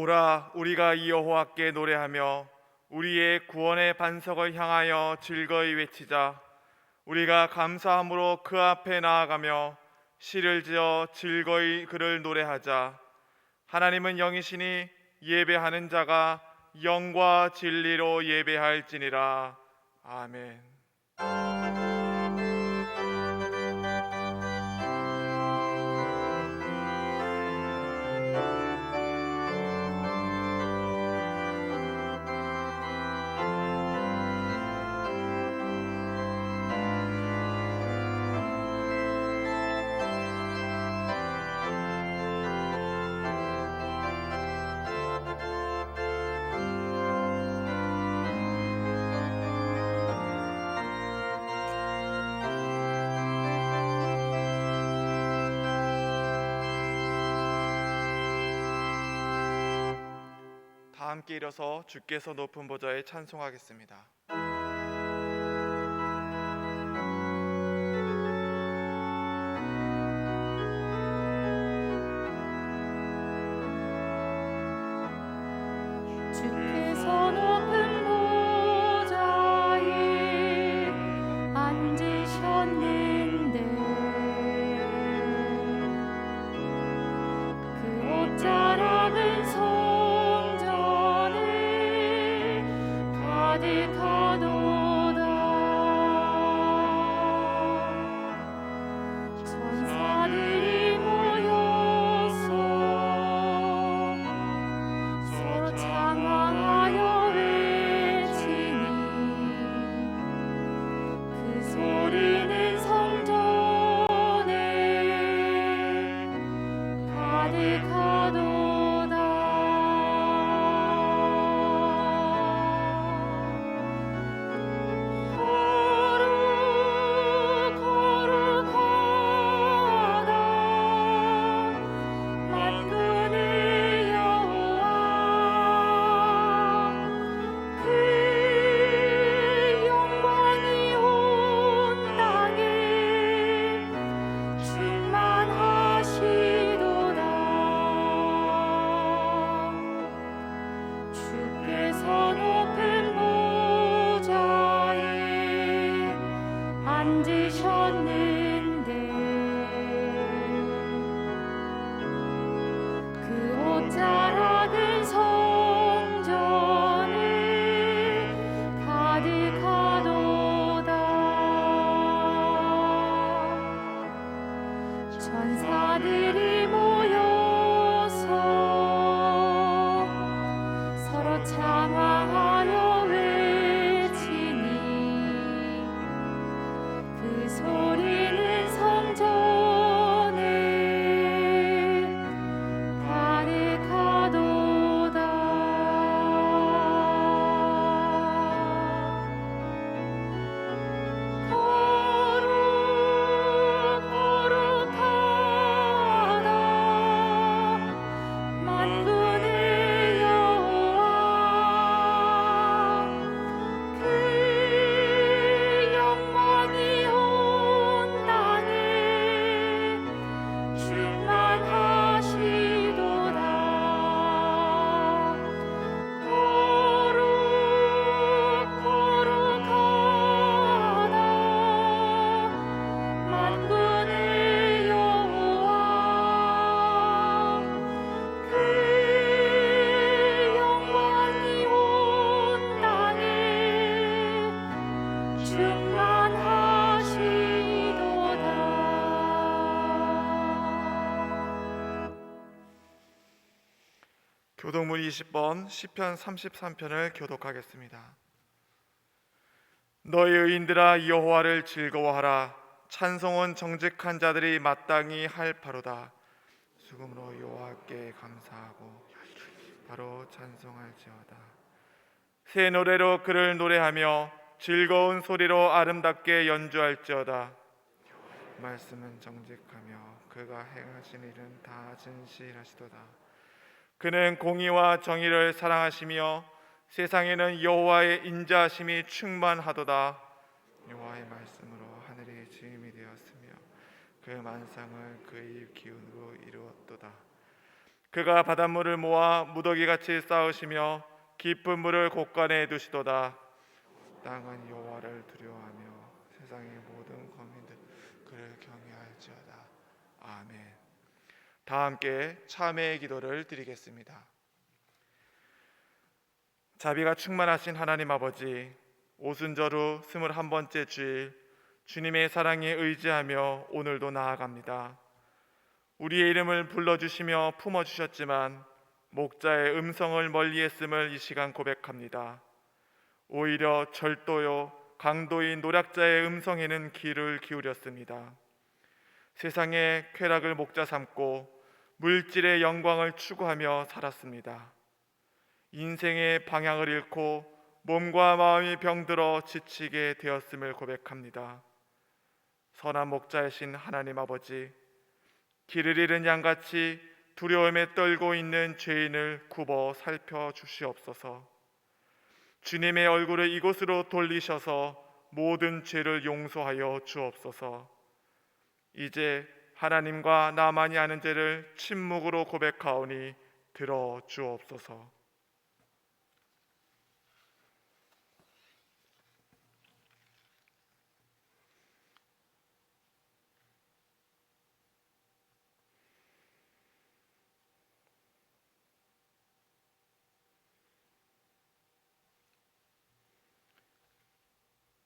오라, 우리가 여호와께 노래하며 우리의 구원의 반석을 향하여 즐거이 외치자. 우리가 감사함으로 그 앞에 나아가며 시를 지어 즐거이 그를 노래하자. 하나님은 영이시니 예배하는 자가 영과 진리로 예배할지니라. 아멘. 다 함께 일어서 주께서 높은 보좌에 찬송하겠습니다. 주께서 높은 보좌에 앉으셨는데 그 옷자락은 성전을 가득하도다. 천사들이 모여서 서로 찬양하여 외치니 그 소리는 성전에 가득하도다. 거룩하다 만군의 여호와, 그 영광이 온 땅에 충만하시도다. 주께서 높은 보좌에 앉으셨는데 그 옷자락은 성전을 가득하도다. 천사들이 모여서 서로 찬양하여 외치니 그 소리는 성전에 가득하도다. 거룩하다 만군의 여호와, 그 영광이 온 땅에 충만하시도다. 거룩하다 만군의 여호와, 그 영광이 온 땅에 충만하시도다. 교독문 20번 시편 33편을 교독하겠습니다. 너희 의인들아 여호와를 즐거워하라. 찬송은 정직한 자들이 마땅히 할 바로다. 수금으로 여호와께 감사하고 바로 찬송할지어다. 새 노래로 그를 노래하며 즐거운 소리로 아름답게 연주할지어다. 말씀은 정직하며 그가 행하신 일은 다 진실하시도다. 그는 공의와 정의를 사랑하시며 세상에는 여호와의 인자하심이 충만하도다. 여호와의 말씀으로 하늘이 지음이 되었으며 그 만상을 그의 기운으로 이루었도다. 그가 바닷물을 모아 무더기같이 쌓으시며 깊은 물을 곳간에 두시도다. 땅은 여호와를 두려워하며 세상의 모든 거민들 그를 경외할지어다. 아멘. 다 함께 참회의 기도를 드리겠습니다. 자비가 충만하신 하나님 아버지, 오순절후 21번째 주일 주님의 사랑에 의지하며 오늘도 나아갑니다. 우리의 이름을 불러주시며 품어주셨지만 목자의 음성을 멀리했음을 이 시간 고백합니다. 오히려 절도요 강도인 노략자의 음성에는 귀를 기울였습니다. 세상의 쾌락을 목자 삼고 물질의 영광을 추구하며 살았습니다. 인생의 방향을 잃고 몸과 마음이 병들어 지치게 되었음을 고백합니다. 선한 목자이신 하나님 아버지, 길을 잃은 양같이 두려움에 떨고 있는 죄인을 굽어 살펴주시옵소서. 주님의 얼굴을 이곳으로 돌리셔서 모든 죄를 용서하여 주옵소서. 이제 하나님과 나만이 아는 죄를 침묵으로 고백하오니 들어 주옵소서.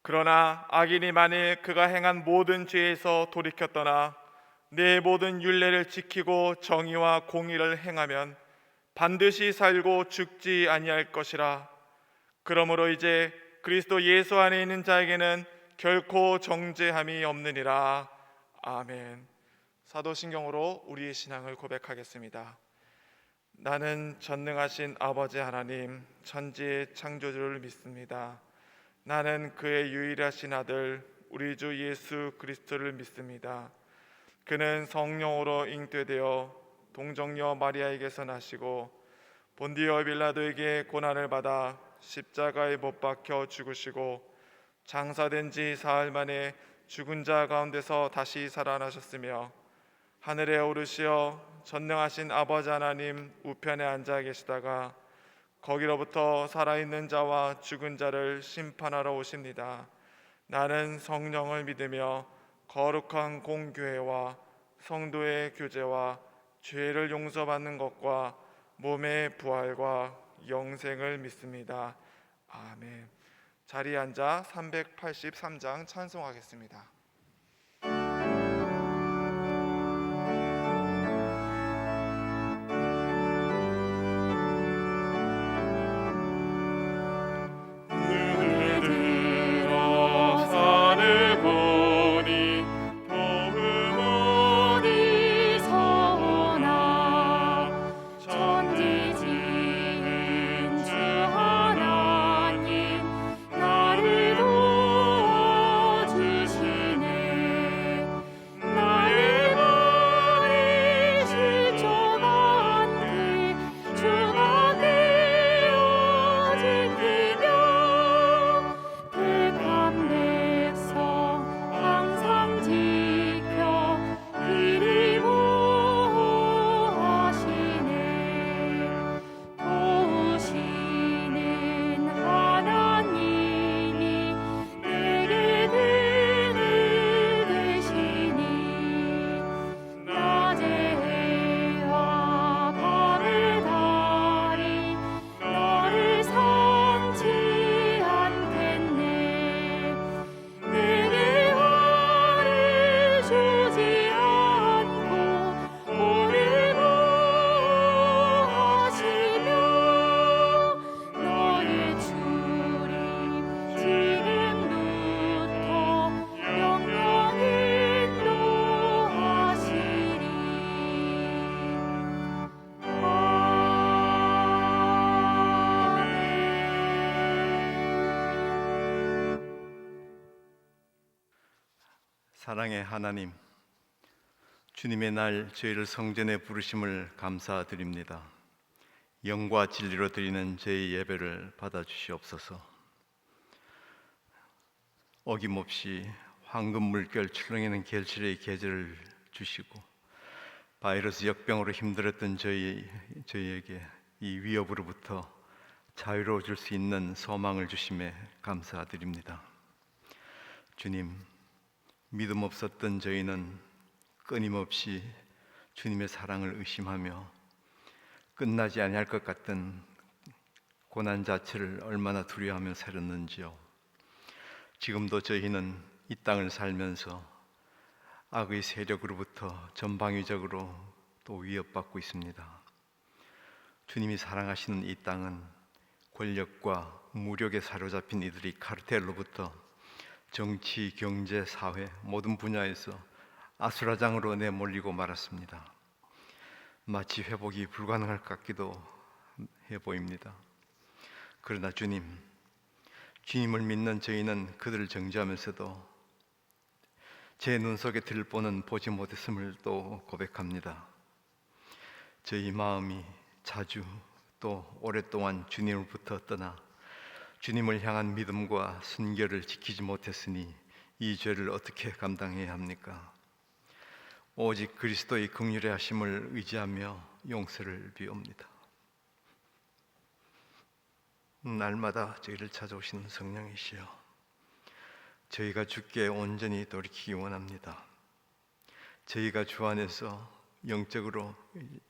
그러나 악인이 만일 그가 행한 모든 죄에서 돌이켜 떠나 내 모든 율례를 지키고 정의와 공의를 행하면 반드시 살고 죽지 아니할 것이라. 그러므로 이제 그리스도 예수 안에 있는 자에게는 결코 정죄함이 없느니라. 아멘. 사도신경으로 우리의 신앙을 고백하겠습니다. 나는 전능하신 아버지 하나님 천지의 창조주를 믿습니다. 나는 그의 유일하신 아들 우리 주 예수 그리스도를 믿습니다. 그는 성령으로 잉태되어 동정녀 마리아에게서 나시고 본디오 빌라도에게 고난을 받아 십자가에 못 박혀 죽으시고 장사된 지 사흘 만에 죽은 자 가운데서 다시 살아나셨으며 하늘에 오르시어 전능하신 아버지 하나님 우편에 앉아 계시다가 거기로부터 살아있는 자와 죽은 자를 심판하러 오십니다. 나는 성령을 믿으며 거룩한 공교회와 성도의 교제와 죄를 용서받는 것과 몸의 부활과 영생을 믿습니다. 아멘. 자리에 앉아 383장 찬송하겠습니다. 사랑의 하나님, 주님의 날 저희를 성전에 부르심을 감사드립니다. 영과 진리로 드리는 저희 예배를 받아주시옵소서. 어김없이 황금 물결 출렁이는 결실의 계절을 주시고 바이러스 역병으로 힘들었던 저희에게 이 위협으로부터 자유로워질 수 있는 소망을 주심에 감사드립니다. 주님, 믿음 없었던 저희는 끊임없이 주님의 사랑을 의심하며 끝나지 아니할 것 같던 고난 자체를 얼마나 두려워하며 살았는지요. 지금도 저희는 이 땅을 살면서 악의 세력으로부터 전방위적으로 또 위협받고 있습니다. 주님이 사랑하시는 이 땅은 권력과 무력에 사로잡힌 이들이 카르텔로부터 정치, 경제, 사회 모든 분야에서 아수라장으로 내몰리고 말았습니다. 마치 회복이 불가능할 것 같기도 해 보입니다. 그러나 주님을 믿는 저희는 그들을 정죄하면서도 제 눈 속에 들보는 보지 못했음을 또 고백합니다. 저희 마음이 자주 또 오랫동안 주님으로부터 떠나 주님을 향한 믿음과 순결을 지키지 못했으니 이 죄를 어떻게 감당해야 합니까? 오직 그리스도의 긍휼의 하심을 의지하며 용서를 비옵니다. 날마다 저희를 찾아오시는 성령이시여, 저희가 주께 온전히 돌이키기 원합니다. 저희가 주 안에서 영적으로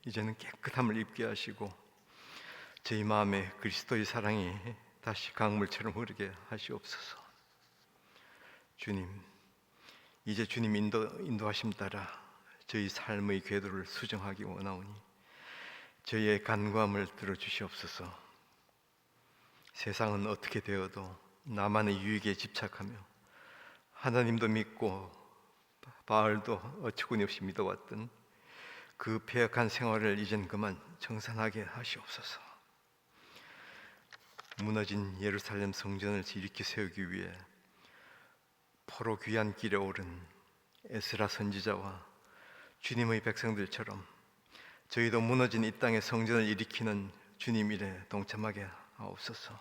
이제는 깨끗함을 입게 하시고 저희 마음에 그리스도의 사랑이 다시 강물처럼 흐르게 하시옵소서. 주님, 이제 주님 인도하심 따라 저희 삶의 궤도를 수정하기 원하오니 저희의 간구함을 들어주시옵소서. 세상은 어떻게 되어도 나만의 유익에 집착하며 하나님도 믿고 바알도 어처구니 없이 믿어왔던 그 패역한 생활을 이젠 그만 정산하게 하시옵소서. 무너진 예루살렘 성전을 일으켜 세우기 위해 포로 귀한 길에 오른 에스라 선지자와 주님의 백성들처럼 저희도 무너진 이 땅의 성전을 일으키는 주님 일에 동참하게 하옵소서.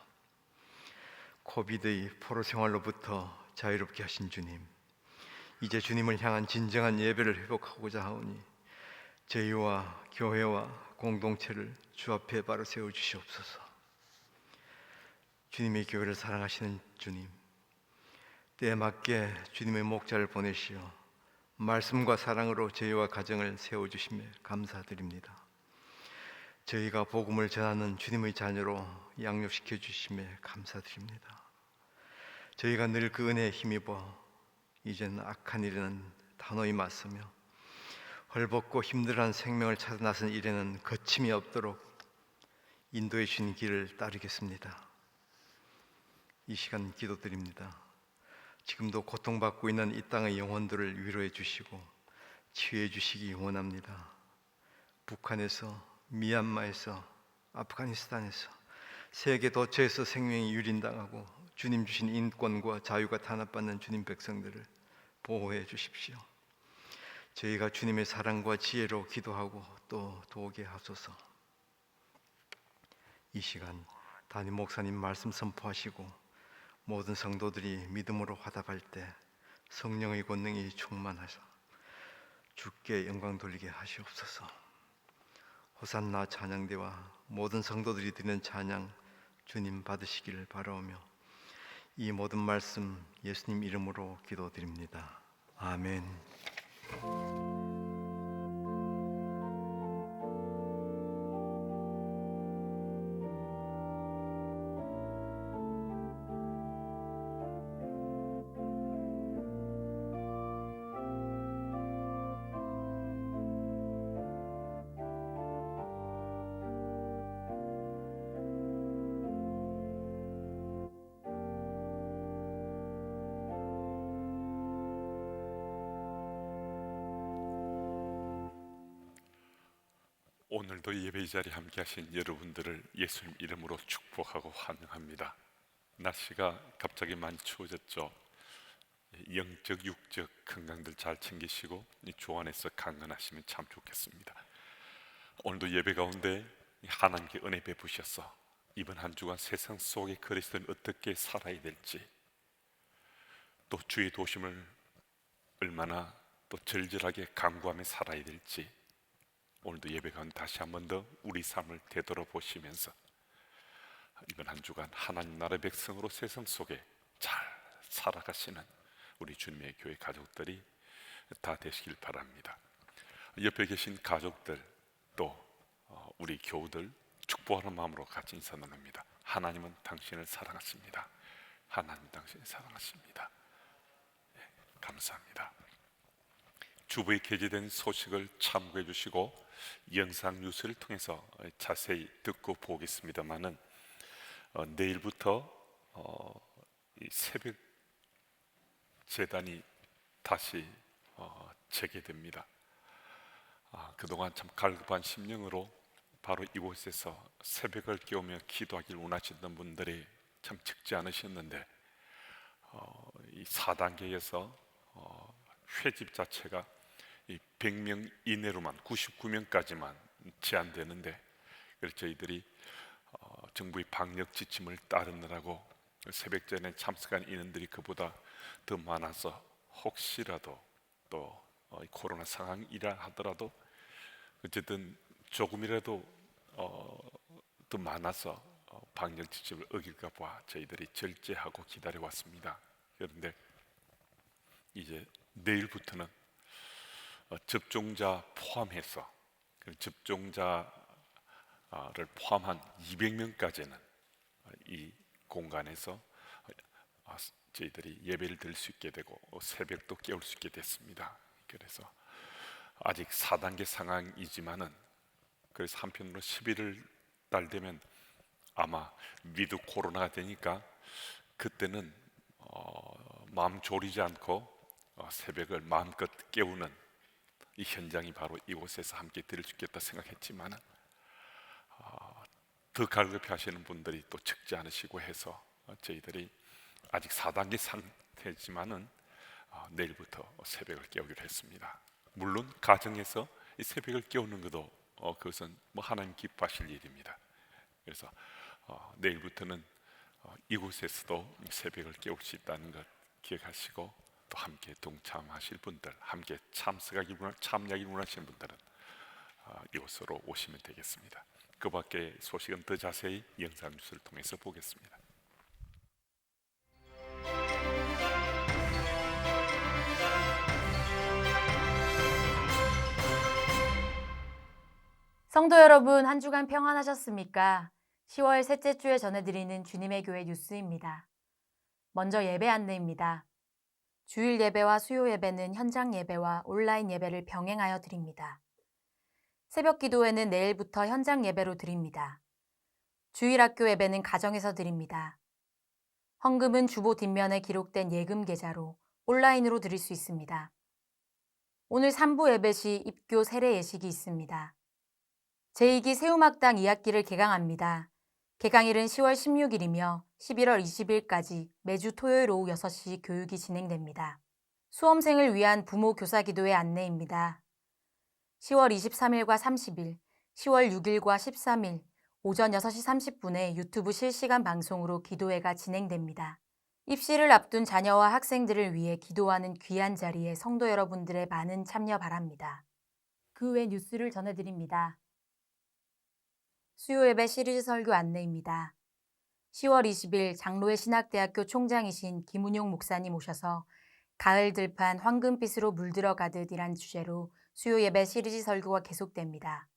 코비드의 포로 생활로부터 자유롭게 하신 주님, 이제 주님을 향한 진정한 예배를 회복하고자 하오니 저희와 교회와 공동체를 주 앞에 바로 세워주시옵소서. 주님의 교회를 사랑하시는 주님, 때에 맞게 주님의 목자를 보내시어 말씀과 사랑으로 저희와 가정을 세워주심에 감사드립니다. 저희가 복음을 전하는 주님의 자녀로 양육시켜 주심에 감사드립니다. 저희가 늘 그 은혜에 힘입어 이제는 악한 일에는 단호히 맞서며 헐벗고 힘들어하는 생명을 찾아 나선 일에는 거침이 없도록 인도해 주신 길을 따르겠습니다. 이 시간 기도드립니다. 지금도 고통받고 있는 이 땅의 영혼들을 위로해 주시고 치유해 주시기 원합니다. 북한에서, 미얀마에서, 아프가니스탄에서, 세계 도처에서 생명이 유린당하고 주님 주신 인권과 자유가 탄압받는 주님 백성들을 보호해 주십시오. 저희가 주님의 사랑과 지혜로 기도하고 또 도우게 하소서. 이 시간 담임 목사님 말씀 선포하시고 모든 성도들이 믿음으로 화답할 때 성령의 권능이 충만하셔 주께 영광 돌리게 하시옵소서. 호산나 찬양대와 모든 성도들이 드리는 찬양 주님 받으시기를 바라오며 이 모든 말씀 예수님 이름으로 기도드립니다. 아멘. 오늘도 예배 자리에 함께 하신 여러분들을 예수님 이름으로 축복하고 환영합니다. 날씨가 갑자기 많이 추워졌죠. 영적, 육적 건강들 잘 챙기시고 주 안에서 강건하시면 참 좋겠습니다. 오늘도 예배 가운데 하나님께 은혜 베푸셔서 이번 한 주간 세상 속의 그리스도인 어떻게 살아야 될지, 또 주의 도심을 얼마나 또 절절하게 간구하며 살아야 될지 오늘도 예배 가운데 다시 한 번 더 우리 삶을 되돌아보시면서 이번 한 주간 하나님 나라의 백성으로 세상 속에 잘 살아가시는 우리 주님의 교회 가족들이 다 되시길 바랍니다. 옆에 계신 가족들 또 우리 교우들 축복하는 마음으로 같이 인사 나눕니다. 하나님은 당신을 사랑하십니다. 하나님 당신을 사랑하십니다. 네, 감사합니다. 주부에 게재된 소식을 참고해 주시고 영상 뉴스를 통해서 자세히 듣고 보겠습니다만은 내일부터 이 새벽 재단이 다시 재개됩니다. 그동안 참 갈급한 심령으로 바로 이곳에서 새벽을 깨우며 기도하길 원하시던 분들이 참 적지 않으셨는데 이 4단계에서 회집 자체가 이 100명 이내로만 99명까지만 제한되는데 그래서 저희들이 정부의 방역 지침을 따르느라고 새벽전에 참석한 인원들이 그보다 더 많아서 혹시라도 또 코로나 상황이라 하더라도 어쨌든 조금이라도 더 많아서 방역 지침을 어길까 봐 저희들이 절제하고 기다려왔습니다. 그런데 이제 내일부터는 접종자 포함해서 접종자를 포함한 200명까지는 이 공간에서 저희들이 예배를 드릴 수 있게 되고 새벽도 깨울 수 있게 됐습니다. 그래서 아직 4단계 상황이지만은 그래서 한편으로 11월 달 되면 아마 위드 코로나가 되니까 그때는 마음 졸이지 않고 새벽을 마음껏 깨우는 이 현장이 바로 이곳에서 함께 드릴 수 있겠다 생각했지만 더 갈급해 하시는 분들이 또 적지 않으시고 해서 저희들이 아직 4단계 상태지만은 내일부터 새벽을 깨우기로 했습니다. 물론 가정에서 이 새벽을 깨우는 것도 그것은 뭐 하나님 기뻐하실 일입니다. 그래서 내일부터는 이곳에서도 새벽을 깨울 수 있다는 것 기억하시고 또 함께 동참하실 분들, 함께 참여하기 원하시는 분들은 이곳으로 오시면 되겠습니다. 그 밖에 소식은 더 자세히 영상 뉴스를 통해서 보겠습니다. 성도 여러분, 한 주간 평안하셨습니까? 10월 셋째 주에 전해드리는 주님의 교회 뉴스입니다. 먼저 예배 안내입니다. 주일 예배와 수요 예배는 현장 예배와 온라인 예배를 병행하여 드립니다. 새벽 기도회는 내일부터 현장 예배로 드립니다. 주일 학교 예배는 가정에서 드립니다. 헌금은 주보 뒷면에 기록된 예금 계좌로 온라인으로 드릴 수 있습니다. 오늘 3부 예배 시 입교 세례 예식이 있습니다. 제2기 새우막당 2학기를 개강합니다. 개강일은 10월 16일이며 11월 20일까지 매주 토요일 오후 6시 교육이 진행됩니다. 수험생을 위한 부모 교사 기도회 안내입니다. 10월 23일과 30일, 10월 6일과 13일 오전 6시 30분에 유튜브 실시간 방송으로 기도회가 진행됩니다. 입시를 앞둔 자녀와 학생들을 위해 기도하는 귀한 자리에 성도 여러분들의 많은 참여 바랍니다. 그 외 뉴스를 전해드립니다. 수요 예배 시리즈 설교 안내입니다. 10월 20일 장로회 신학대학교 총장이신 김은용 목사님 오셔서 가을 들판 황금빛으로 물들어가듯이란 주제로 수요 예배 시리즈 설교가 계속됩니다.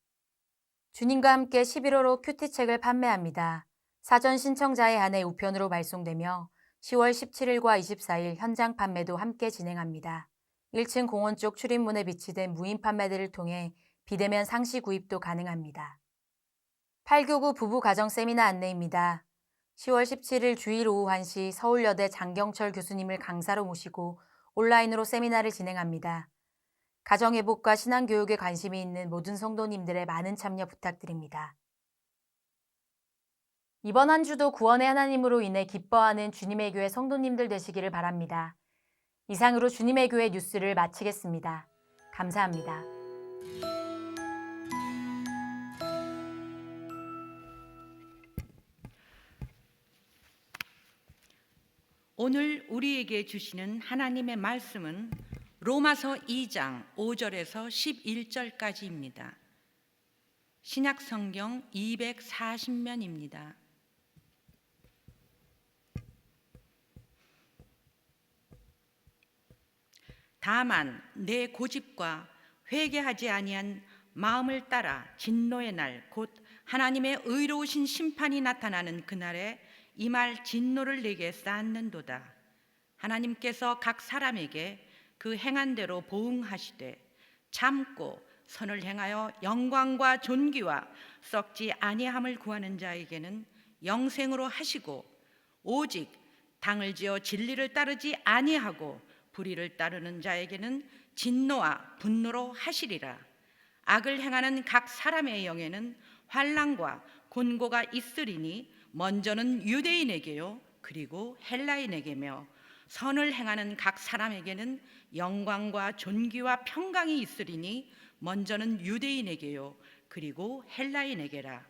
주님과 함께 11호로 큐티책을 판매합니다. 사전 신청자에 한해 우편으로 발송되며 10월 17일과 24일 현장 판매도 함께 진행합니다. 1층 공원 쪽 출입문에 비치된 무인 판매대를 통해 비대면 상시 구입도 가능합니다. 8교구 부부 가정 세미나 안내입니다. 10월 17일 주일 오후 1시 서울여대 장경철 교수님을 강사로 모시고 온라인으로 세미나를 진행합니다. 가정회복과 신앙교육에 관심이 있는 모든 성도님들의 많은 참여 부탁드립니다. 이번 한 주도 구원의 하나님으로 인해 기뻐하는 주님의 교회 성도님들 되시기를 바랍니다. 이상으로 주님의 교회 뉴스를 마치겠습니다. 감사합니다. 오늘 우리에게 주시는 하나님의 말씀은 로마서 2장 5절에서 11절까지입니다. 신약 성경 240면입니다. 다만 내 고집과 회개하지 아니한 마음을 따라 진노의 날 곧 하나님의 의로우신 심판이 나타나는 그날에 이 말 진노를 내게 쌓는도다. 하나님께서 각 사람에게 그 행한 대로 보응하시되 참고 선을 행하여 영광과 존귀와 썩지 아니함을 구하는 자에게는 영생으로 하시고 오직 당을 지어 진리를 따르지 아니하고 불의를 따르는 자에게는 진노와 분노로 하시리라. 악을 행하는 각 사람의 영에는 환난과 곤고가 있으리니 먼저는 유대인에게요 그리고 헬라인에게며 선을 행하는 각 사람에게는 영광과 존귀와 평강이 있으리니 먼저는 유대인에게요 그리고 헬라인에게라.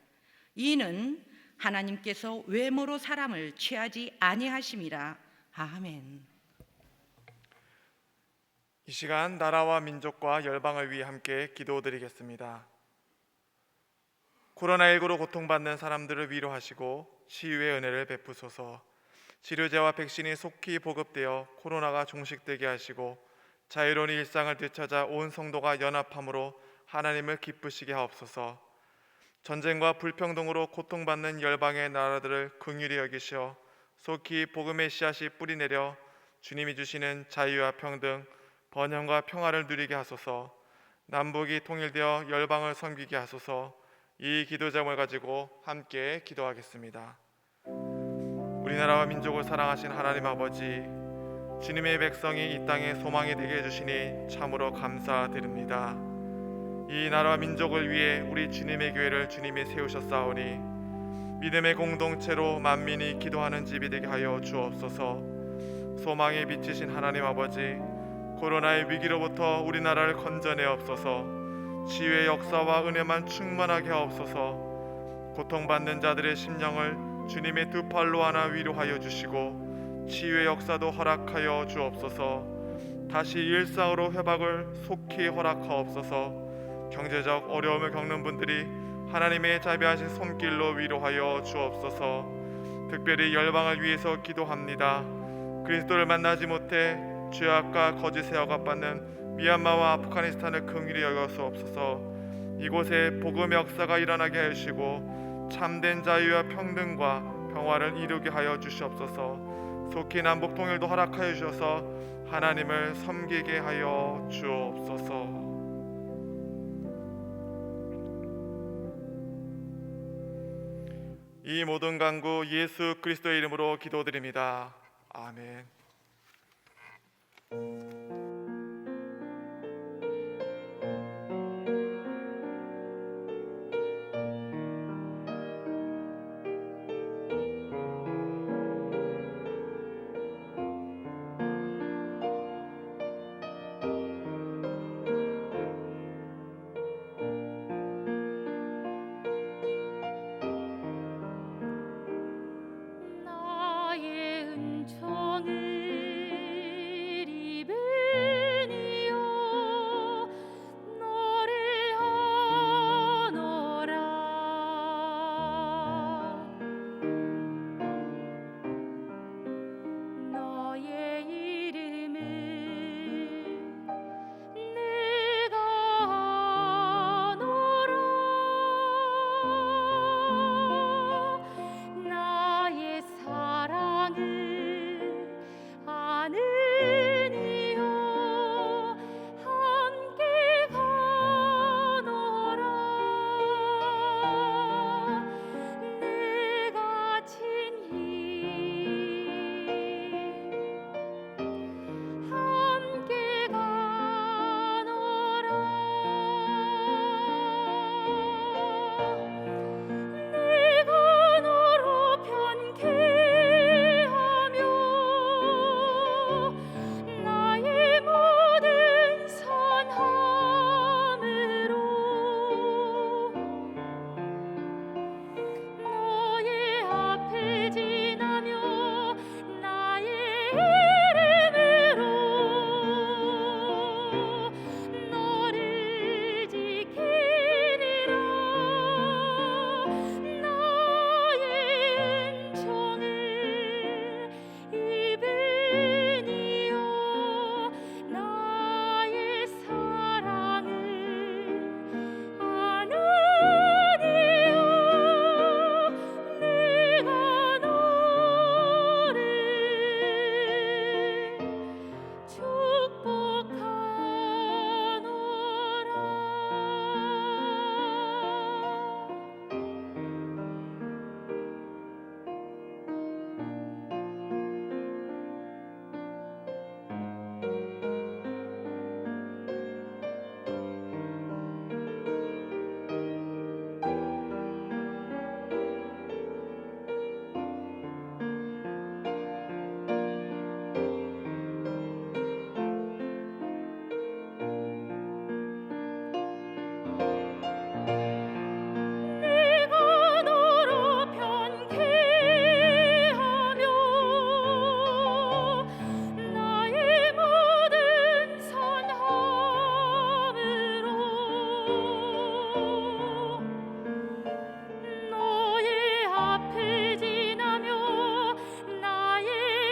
이는 하나님께서 외모로 사람을 취하지 아니하심이라. 아멘. 이 시간 나라와 민족과 열방을 위해 함께 기도드리겠습니다. 코로나19로 고통받는 사람들을 위로하시고 치유의 은혜를 베푸소서. 치료제와 백신이 속히 보급되어 코로나가 종식되게 하시고 자유로운 일상을 되찾아 온 성도가 연합함으로 하나님을 기쁘시게 하옵소서. 전쟁과 불평등으로 고통받는 열방의 나라들을 긍휼히 여기시어 속히 복음의 씨앗이 뿌리내려 주님이 주시는 자유와 평등, 번영과 평화를 누리게 하소서. 남북이 통일되어 열방을 섬기게 하소서. 이 기도 제목을 가지고 함께 기도하겠습니다. 우리나라와 민족을 사랑하신 하나님 아버지, 주님의 백성이 이 땅에 소망이 되게 해주시니 참으로 감사드립니다. 이 나라와 민족을 위해 우리 주님의 교회를 주님이 세우셨사오니 믿음의 공동체로 만민이 기도하는 집이 되게 하여 주옵소서. 소망에 비치신 하나님 아버지, 코로나의 위기로부터 우리나라를 건져내옵소서. 치유의 역사와 은혜만 충만하게 하옵소서. 고통받는 자들의 심령을 주님의 두 팔로 안아 위로하여 주시고 치유의 역사도 허락하여 주옵소서. 다시 일상으로 회복을 속히 허락하옵소서. 경제적 어려움을 겪는 분들이 하나님의 자비하신 손길로 위로하여 주옵소서. 특별히 열방을 위해서 기도합니다. 그리스도를 만나지 못해 죄악과 거짓에 억압받는 미얀마와 아프가니스탄을 긍휼히 여겨주옵소서. 이곳에 복음의 역사가 일어나게 하시고 참된 자유와 평등과 평화를 이루게 하여 주시옵소서. 속히 남북 통일도 허락하여 주셔서 하나님을 섬기게 하여 주옵소서. 이 모든 간구 예수 그리스도의 이름으로 기도드립니다. 아멘. 나의 은총을 입은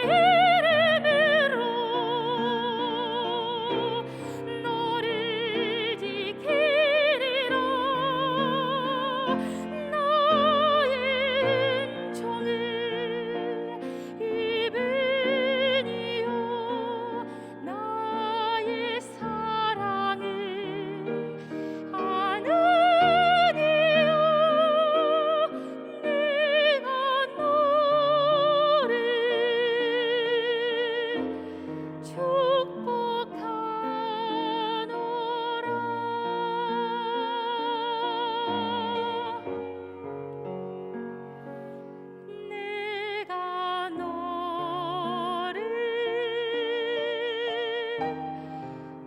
이름으로 너를 지키리라. 나의 은총을 입으니요 나의 사랑을 아느니요 내가 너를 축복하노라. 내가 너를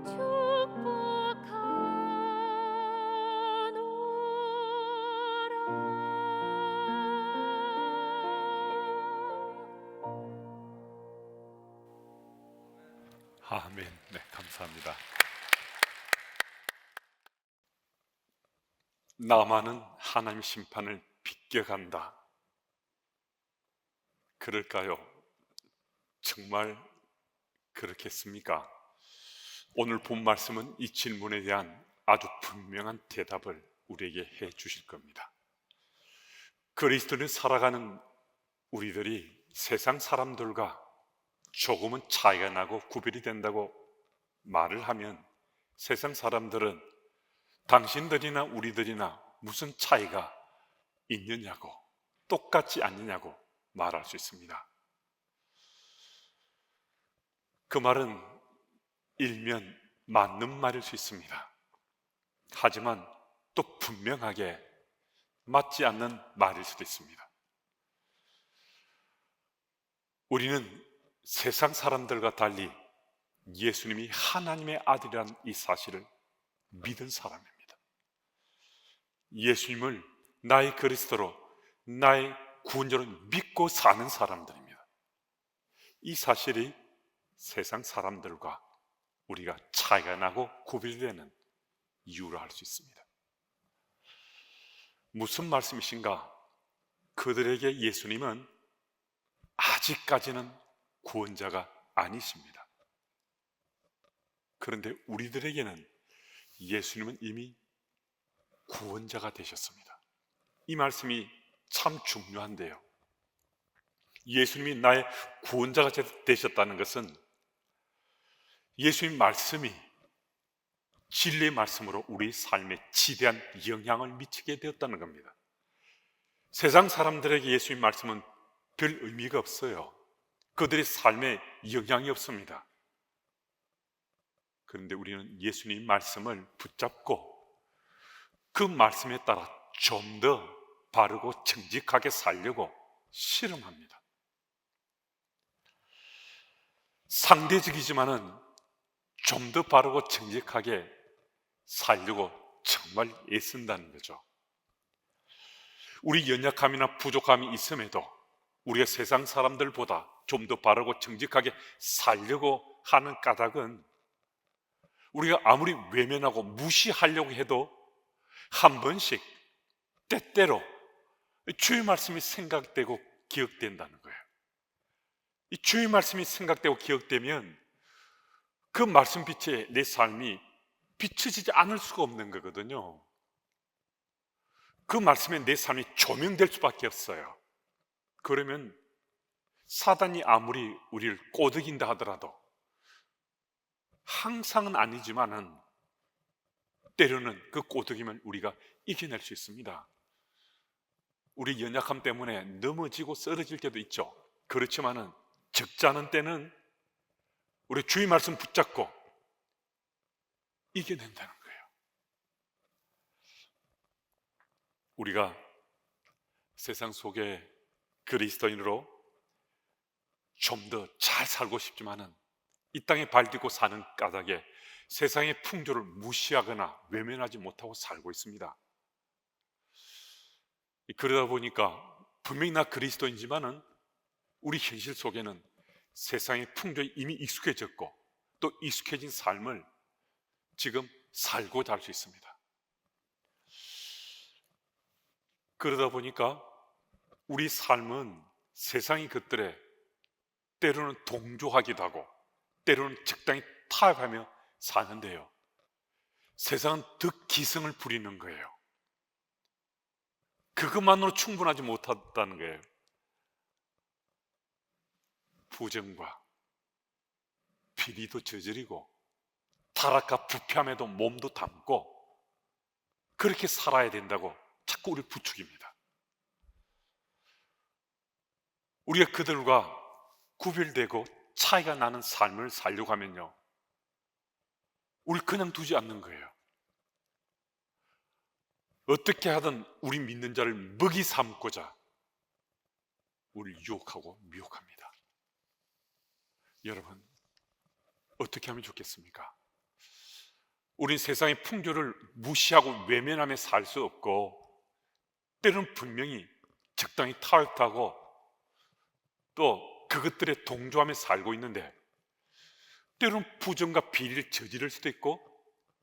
축복하노라. 아멘. 네, 감사합니다. 나만은 하나님 심판을 비껴간다. 그럴까요? 정말 그렇겠습니까? 오늘 본 말씀은 이 질문에 대한 아주 분명한 대답을 우리에게 해 주실 겁니다. 그리스도를 살아가는 우리들이 세상 사람들과 조금은 차이가 나고 구별이 된다고 말을 하면 세상 사람들은 당신들이나 우리들이나 무슨 차이가 있느냐고, 똑같지 않느냐고 말할 수 있습니다. 그 말은 일면 맞는 말일 수 있습니다. 하지만 또 분명하게 맞지 않는 말일 수도 있습니다. 우리는 세상 사람들과 달리 예수님이 하나님의 아들이라는 이 사실을 믿은 사람입니다. 예수님을 나의 그리스도로, 나의 구원자로 믿고 사는 사람들입니다. 이 사실이 세상 사람들과 우리가 차이가 나고 구별되는 이유로 할 수 있습니다. 무슨 말씀이신가? 그들에게 예수님은 아직까지는 구원자가 아니십니다. 그런데 우리들에게는 예수님은 이미 구원자가 되셨습니다. 이 말씀이 참 중요한데요. 예수님이 나의 구원자가 되셨다는 것은 예수님 말씀이 진리의 말씀으로 우리 삶에 지대한 영향을 미치게 되었다는 겁니다. 세상 사람들에게 예수님 말씀은 별 의미가 없어요. 그들의 삶에 영향이 없습니다. 그런데 우리는 예수님 말씀을 붙잡고 그 말씀에 따라 좀 더 바르고 정직하게 살려고 실험합니다. 상대적이지만은 좀 더 바르고 정직하게 살려고 정말 애쓴다는 거죠. 우리 연약함이나 부족함이 있음에도 우리가 세상 사람들보다 좀 더 바르고 정직하게 살려고 하는 까닭은 우리가 아무리 외면하고 무시하려고 해도 한 번씩 때때로 주의 말씀이 생각되고 기억된다는 거예요. 이 주의 말씀이 생각되고 기억되면 그 말씀 빛에 내 삶이 비춰지지 않을 수가 없는 거거든요. 그 말씀에 내 삶이 조명될 수밖에 없어요. 그러면 사단이 아무리 우리를 꼬드긴다 하더라도 항상은 아니지만은 때로는 그 꼬드김을 우리가 이겨낼 수 있습니다. 우리 연약함 때문에 넘어지고 쓰러질 때도 있죠. 그렇지만은 적잖은 때는 우리 주의 말씀 붙잡고 이겨낸다는 거예요. 우리가 세상 속에 그리스도인으로 좀 더 잘 살고 싶지만은 이 땅에 발 딛고 사는 까닭에 세상의 풍조를 무시하거나 외면하지 못하고 살고 있습니다. 그러다 보니까 분명히 나 그리스도인지만은 우리 현실 속에는 세상의 풍조에 이미 익숙해졌고 또 익숙해진 삶을 지금 살고자 할 수 있습니다. 그러다 보니까 우리 삶은 세상의 것들에 때로는 동조하기도 하고 때로는 적당히 타협하며 사는데요, 세상은 더 기승을 부리는 거예요. 그것만으로 충분하지 못하다는 거예요. 부정과 비리도 저지르고 타락과 부패함에도 몸도 담고 그렇게 살아야 된다고 자꾸 우리를 부추깁니다. 우리가 그들과 구별되고 차이가 나는 삶을 살려고 하면요, 우리 그냥 두지 않는 거예요. 어떻게 하든 우리 믿는 자를 먹이 삼고자 우리를 유혹하고 미혹합니다. 여러분, 어떻게 하면 좋겠습니까? 우린 세상의 풍조를 무시하고 외면하며 살 수 없고, 때로는 분명히 적당히 타협하고 또 그것들에 동조하며 살고 있는데, 때로는 부정과 비리를 저지를 수도 있고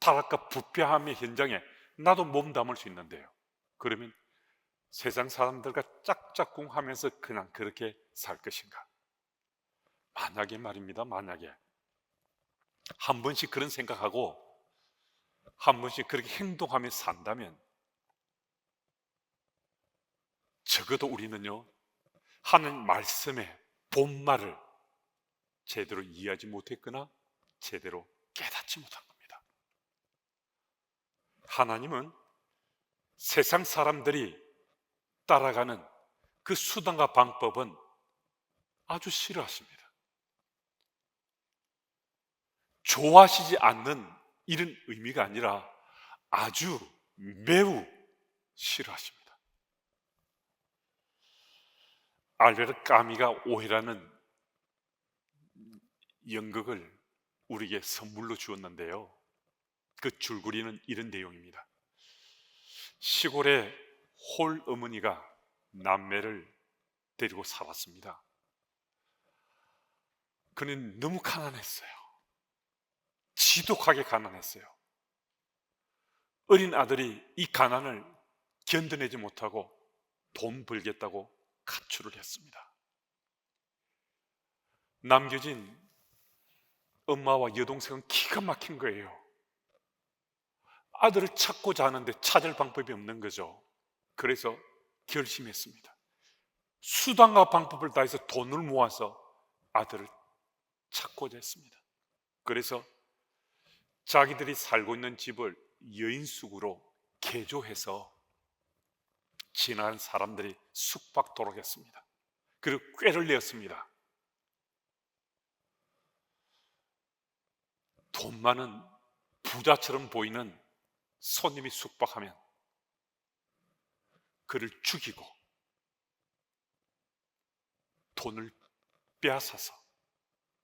타락과 부패함의 현장에 나도 몸담을 수 있는데요, 그러면 세상 사람들과 짝짝꿍하면서 그냥 그렇게 살 것인가? 만약에 말입니다, 만약에 한 번씩 그런 생각하고 한 번씩 그렇게 행동하며 산다면 적어도 우리는요, 하나님 말씀의 본말을 제대로 이해하지 못했거나 제대로 깨닫지 못한 겁니다. 하나님은 세상 사람들이 따라가는 그 수단과 방법은 아주 싫어하십니다. 좋아하시지 않는 이런 의미가 아니라 아주 매우 싫어하십니다. 알베르 까미가 오해라는 연극을 우리에게 선물로 주었는데요, 그 줄거리는 이런 내용입니다. 시골에 홀 어머니가 남매를 데리고 살았습니다. 그는 너무 가난했어요. 지독하게 가난했어요. 어린 아들이 이 가난을 견뎌내지 못하고 돈 벌겠다고 가출을 했습니다. 남겨진 엄마와 여동생은 기가 막힌 거예요. 아들을 찾고자 하는데 찾을 방법이 없는 거죠. 그래서 결심했습니다. 수단과 방법을 다해서 돈을 모아서 아들을 찾고자 했습니다. 그래서 자기들이 살고 있는 집을 여인숙으로 개조해서 지나간 사람들이 숙박토록 했습니다. 그리고 꾀를 내었습니다. 돈 많은 부자처럼 보이는 손님이 숙박하면 그를 죽이고 돈을 빼앗아서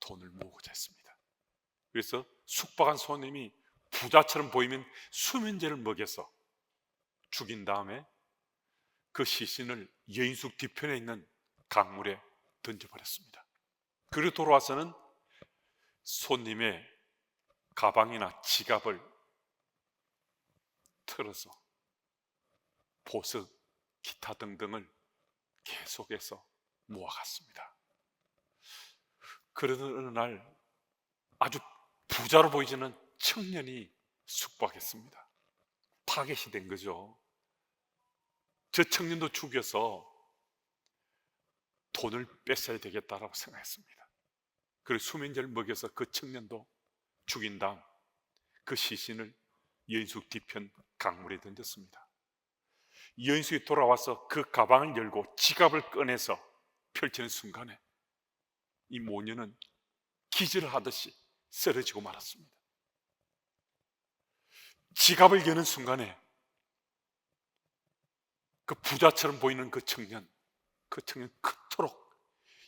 돈을 모으고자 했습니다. 그래서 숙박한 손님이 부자처럼 보이면 수면제를 먹여서 죽인 다음에 그 시신을 여인숙 뒤편에 있는 강물에 던져버렸습니다. 그리고 돌아와서는 손님의 가방이나 지갑을 털어서 보석, 기타 등등을 계속해서 모아갔습니다. 그러던 어느 날 아주 부자로 보이지는 청년이 숙박했습니다. 타겟이 된 거죠. 저 청년도 죽여서 돈을 뺏어야 되겠다라고 생각했습니다. 그리고 수면제를 먹여서 그 청년도 죽인 다음 그 시신을 여인숙 뒤편 강물에 던졌습니다. 여인숙이 돌아와서 그 가방을 열고 지갑을 꺼내서 펼치는 순간에 이 모녀는 기절하듯이 쓰러지고 말았습니다. 지갑을 여는 순간에 그 부자처럼 보이는 그 청년 그토록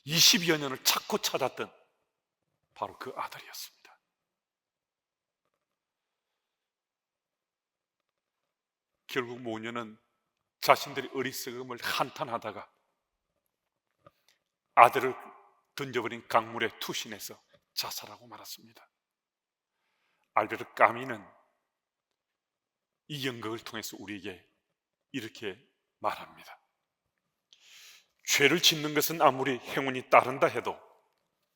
20여 년을 찾고 찾았던 바로 그 아들이었습니다. 결국 모녀는 자신들의 어리석음을 한탄하다가 아들을 던져버린 강물에 투신해서 자살하고 말았습니다. 알베르 까미는 이 연극을 통해서 우리에게 이렇게 말합니다. 죄를 짓는 것은 아무리 행운이 따른다 해도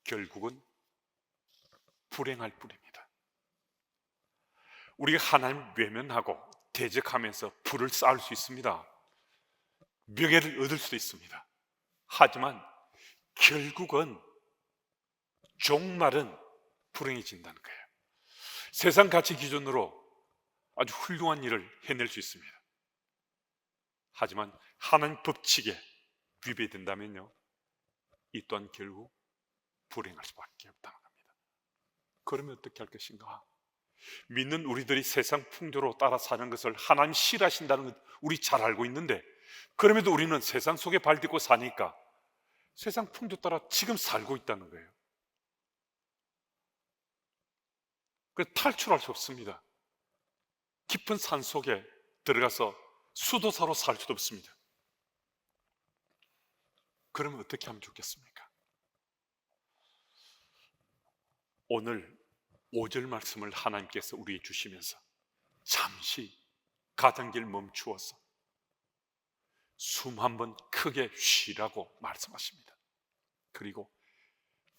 결국은 불행할 뿐입니다. 우리가 하나님 외면하고 대적하면서 부를 쌓을 수 있습니다. 명예를 얻을 수도 있습니다. 하지만 결국은 종말은 불행해진다는 거예요. 세상 가치 기준으로 아주 훌륭한 일을 해낼 수 있습니다. 하지만 하나님 법칙에 위배된다면요, 이 또한 결국 불행할 수밖에 없다는 겁니다. 그러면 어떻게 할 것인가? 믿는 우리들이 세상 풍조로 따라 사는 것을 하나님 싫어하신다는 것 우리 잘 알고 있는데, 그럼에도 우리는 세상 속에 발딛고 사니까 세상 풍조 따라 지금 살고 있다는 거예요. 그래서 탈출할 수 없습니다. 깊은 산 속에 들어가서 수도사로 살 수도 없습니다. 그러면 어떻게 하면 좋겠습니까? 오늘 5절 말씀을 하나님께서 우리에게 주시면서 잠시 가던 길 멈추어서 숨 한번 크게 쉬라고 말씀하십니다. 그리고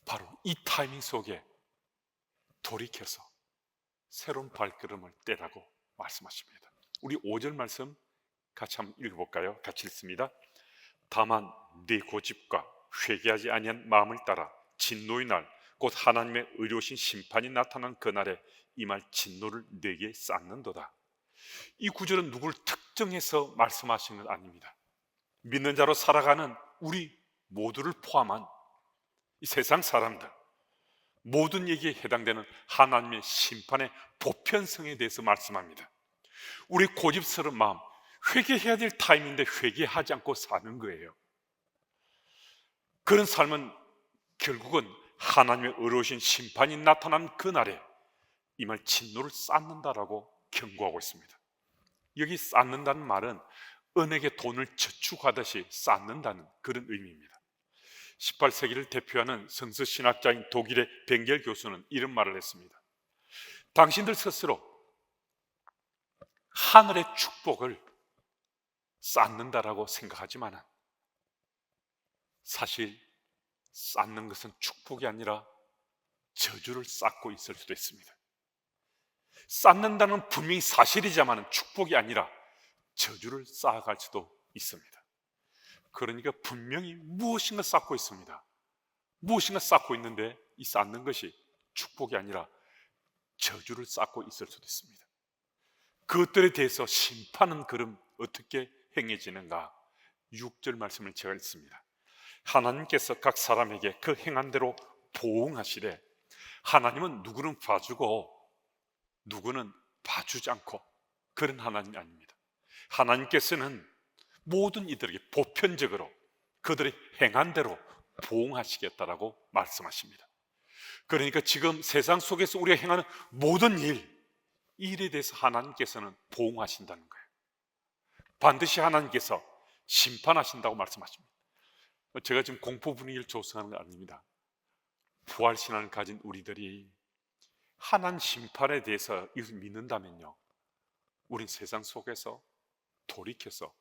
바로 이 타이밍 속에 돌이켜서 새로운 발걸음을 떼라고 말씀하십니다. 우리 5절 말씀 같이 한번 읽어볼까요? 같이 읽습니다. 다만 네 고집과 회개하지 아니한 마음을 따라 진노의 날 곧 하나님의 의로우신 심판이 나타난 그날에 이 말 진노를 네게 쌓는도다. 이 구절은 누구를 특정해서 말씀하시는 건 아닙니다. 믿는 자로 살아가는 우리 모두를 포함한 이 세상 사람들 모든 얘기에 해당되는 하나님의 심판의 보편성에 대해서 말씀합니다. 우리 고집스러운 마음, 회개해야 될 타임인데 회개하지 않고 사는 거예요. 그런 삶은 결국은 하나님의 의로우신 심판이 나타난 그날에 이 말 진노를 쌓는다라고 경고하고 있습니다. 여기 쌓는다는 말은 은행에 돈을 저축하듯이 쌓는다는 그런 의미입니다. 18세기를 대표하는 성서신학자인 독일의 벵겔 교수는 이런 말을 했습니다. 당신들 스스로 하늘의 축복을 쌓는다라고 생각하지만 사실 쌓는 것은 축복이 아니라 저주를 쌓고 있을 수도 있습니다. 쌓는다는 분명히 사실이지만 축복이 아니라 저주를 쌓아갈 수도 있습니다. 그러니까 분명히 무엇인가 쌓고 있습니다. 무엇인가 쌓고 있는데 이 쌓는 것이 축복이 아니라 저주를 쌓고 있을 수도 있습니다. 그것들에 대해서 심판은 그럼 어떻게 행해지는가? 6절 말씀을 제가 읽습니다. 하나님께서 각 사람에게 그 행한 대로 보응하시되, 하나님은 누구는 봐주고 누구는 봐주지 않고 그런 하나님이 아닙니다. 하나님께서는 모든 이들에게 보편적으로 그들의 행한 대로 보응하시겠다라고 말씀하십니다. 그러니까 지금 세상 속에서 우리가 행하는 모든 일에 대해서 하나님께서는 보응하신다는 거예요. 반드시 하나님께서 심판하신다고 말씀하십니다. 제가 지금 공포 분위기를 조성하는 건 아닙니다. 부활신앙을 가진 우리들이 하나님 심판에 대해서 이것을 믿는다면요, 우린 세상 속에서 돌이켜서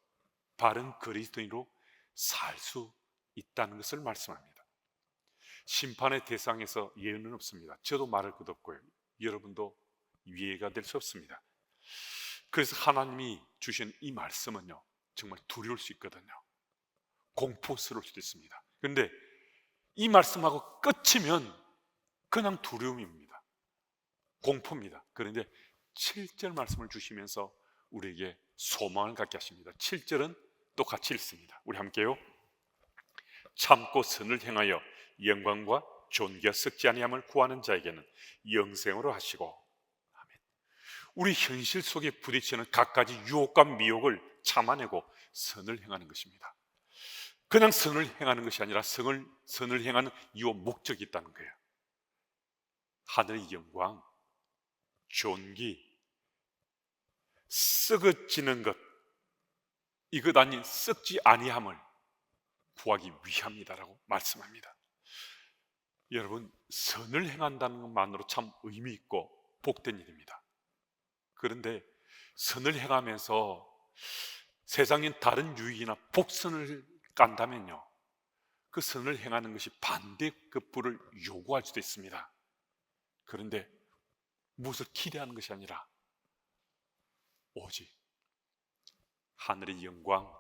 바른 그리스도인으로 살 수 있다는 것을 말씀합니다. 심판의 대상에서 예외는 없습니다. 저도 말을 끝없고요, 여러분도 이해가 될 수 없습니다. 그래서 하나님이 주신 이 말씀은요, 정말 두려울 수 있거든요. 공포스러울 수도 있습니다. 그런데 이 말씀하고 끝이면 그냥 두려움입니다. 공포입니다. 그런데 7절 말씀을 주시면서 우리에게 소망을 갖게 하십니다. 7절은 또 같이 읽습니다. 우리 함께요. 참고 선을 행하여 영광과 존귀가 썩지 아니함을 구하는 자에게는 영생으로 하시고. 아멘. 우리 현실 속에 부딪히는 갖가지 유혹과 미혹을 참아내고 선을 행하는 것입니다. 그냥 선을 행하는 것이 아니라 선을 행하는 이유 목적이 있다는 거예요. 하늘의 영광, 존귀, 썩어지는 것, 이것 아닌 썩지 아니함을 구하기 위함이다라고 말씀합니다. 여러분, 선을 행한다는 것만으로 참 의미 있고 복된 일입니다. 그런데 선을 행하면서 세상인 다른 유익이나 복선을 깐다면요, 그 선을 행하는 것이 반대급부를 요구할 수도 있습니다. 그런데 무엇을 기대하는 것이 아니라 오직 하늘의 영광,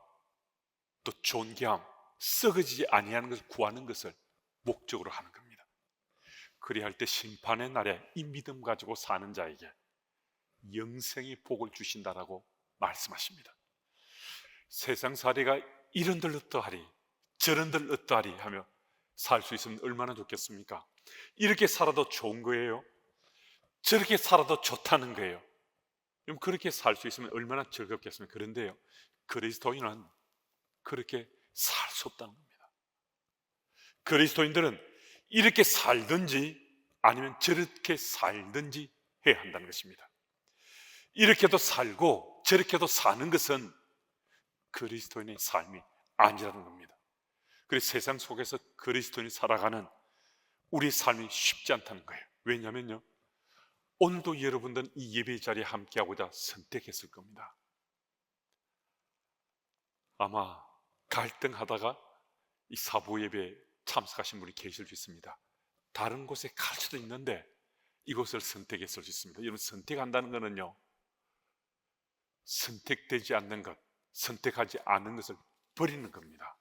또 존귀함, 썩어지지 아니하는 것을 구하는 것을 목적으로 하는 겁니다. 그리할 때 심판의 날에 이 믿음 가지고 사는 자에게 영생의 복을 주신다라고 말씀하십니다. 세상살이가 이런들 어떠하리 저런들 어떠하리 하며 살 수 있으면 얼마나 좋겠습니까? 이렇게 살아도 좋은 거예요? 저렇게 살아도 좋다는 거예요? 그럼 그렇게 살 수 있으면 얼마나 즐겁겠습니까? 그런데요, 그리스도인은 그렇게 살 수 없다는 겁니다. 그리스도인들은 이렇게 살든지 아니면 저렇게 살든지 해야 한다는 것입니다. 이렇게도 살고 저렇게도 사는 것은 그리스도인의 삶이 아니라는 겁니다. 그래서 세상 속에서 그리스도인이 살아가는 우리 삶이 쉽지 않다는 거예요. 왜냐하면요, 오늘도 여러분들은 이 예배 자리에 함께하고자 선택했을 겁니다. 아마 갈등하다가 이 사부 예배에 참석하신 분이 계실 수 있습니다. 다른 곳에 갈 수도 있는데 이곳을 선택했을 수 있습니다. 여러분, 선택한다는 것은요, 선택되지 않는 것, 선택하지 않은 것을 버리는 겁니다.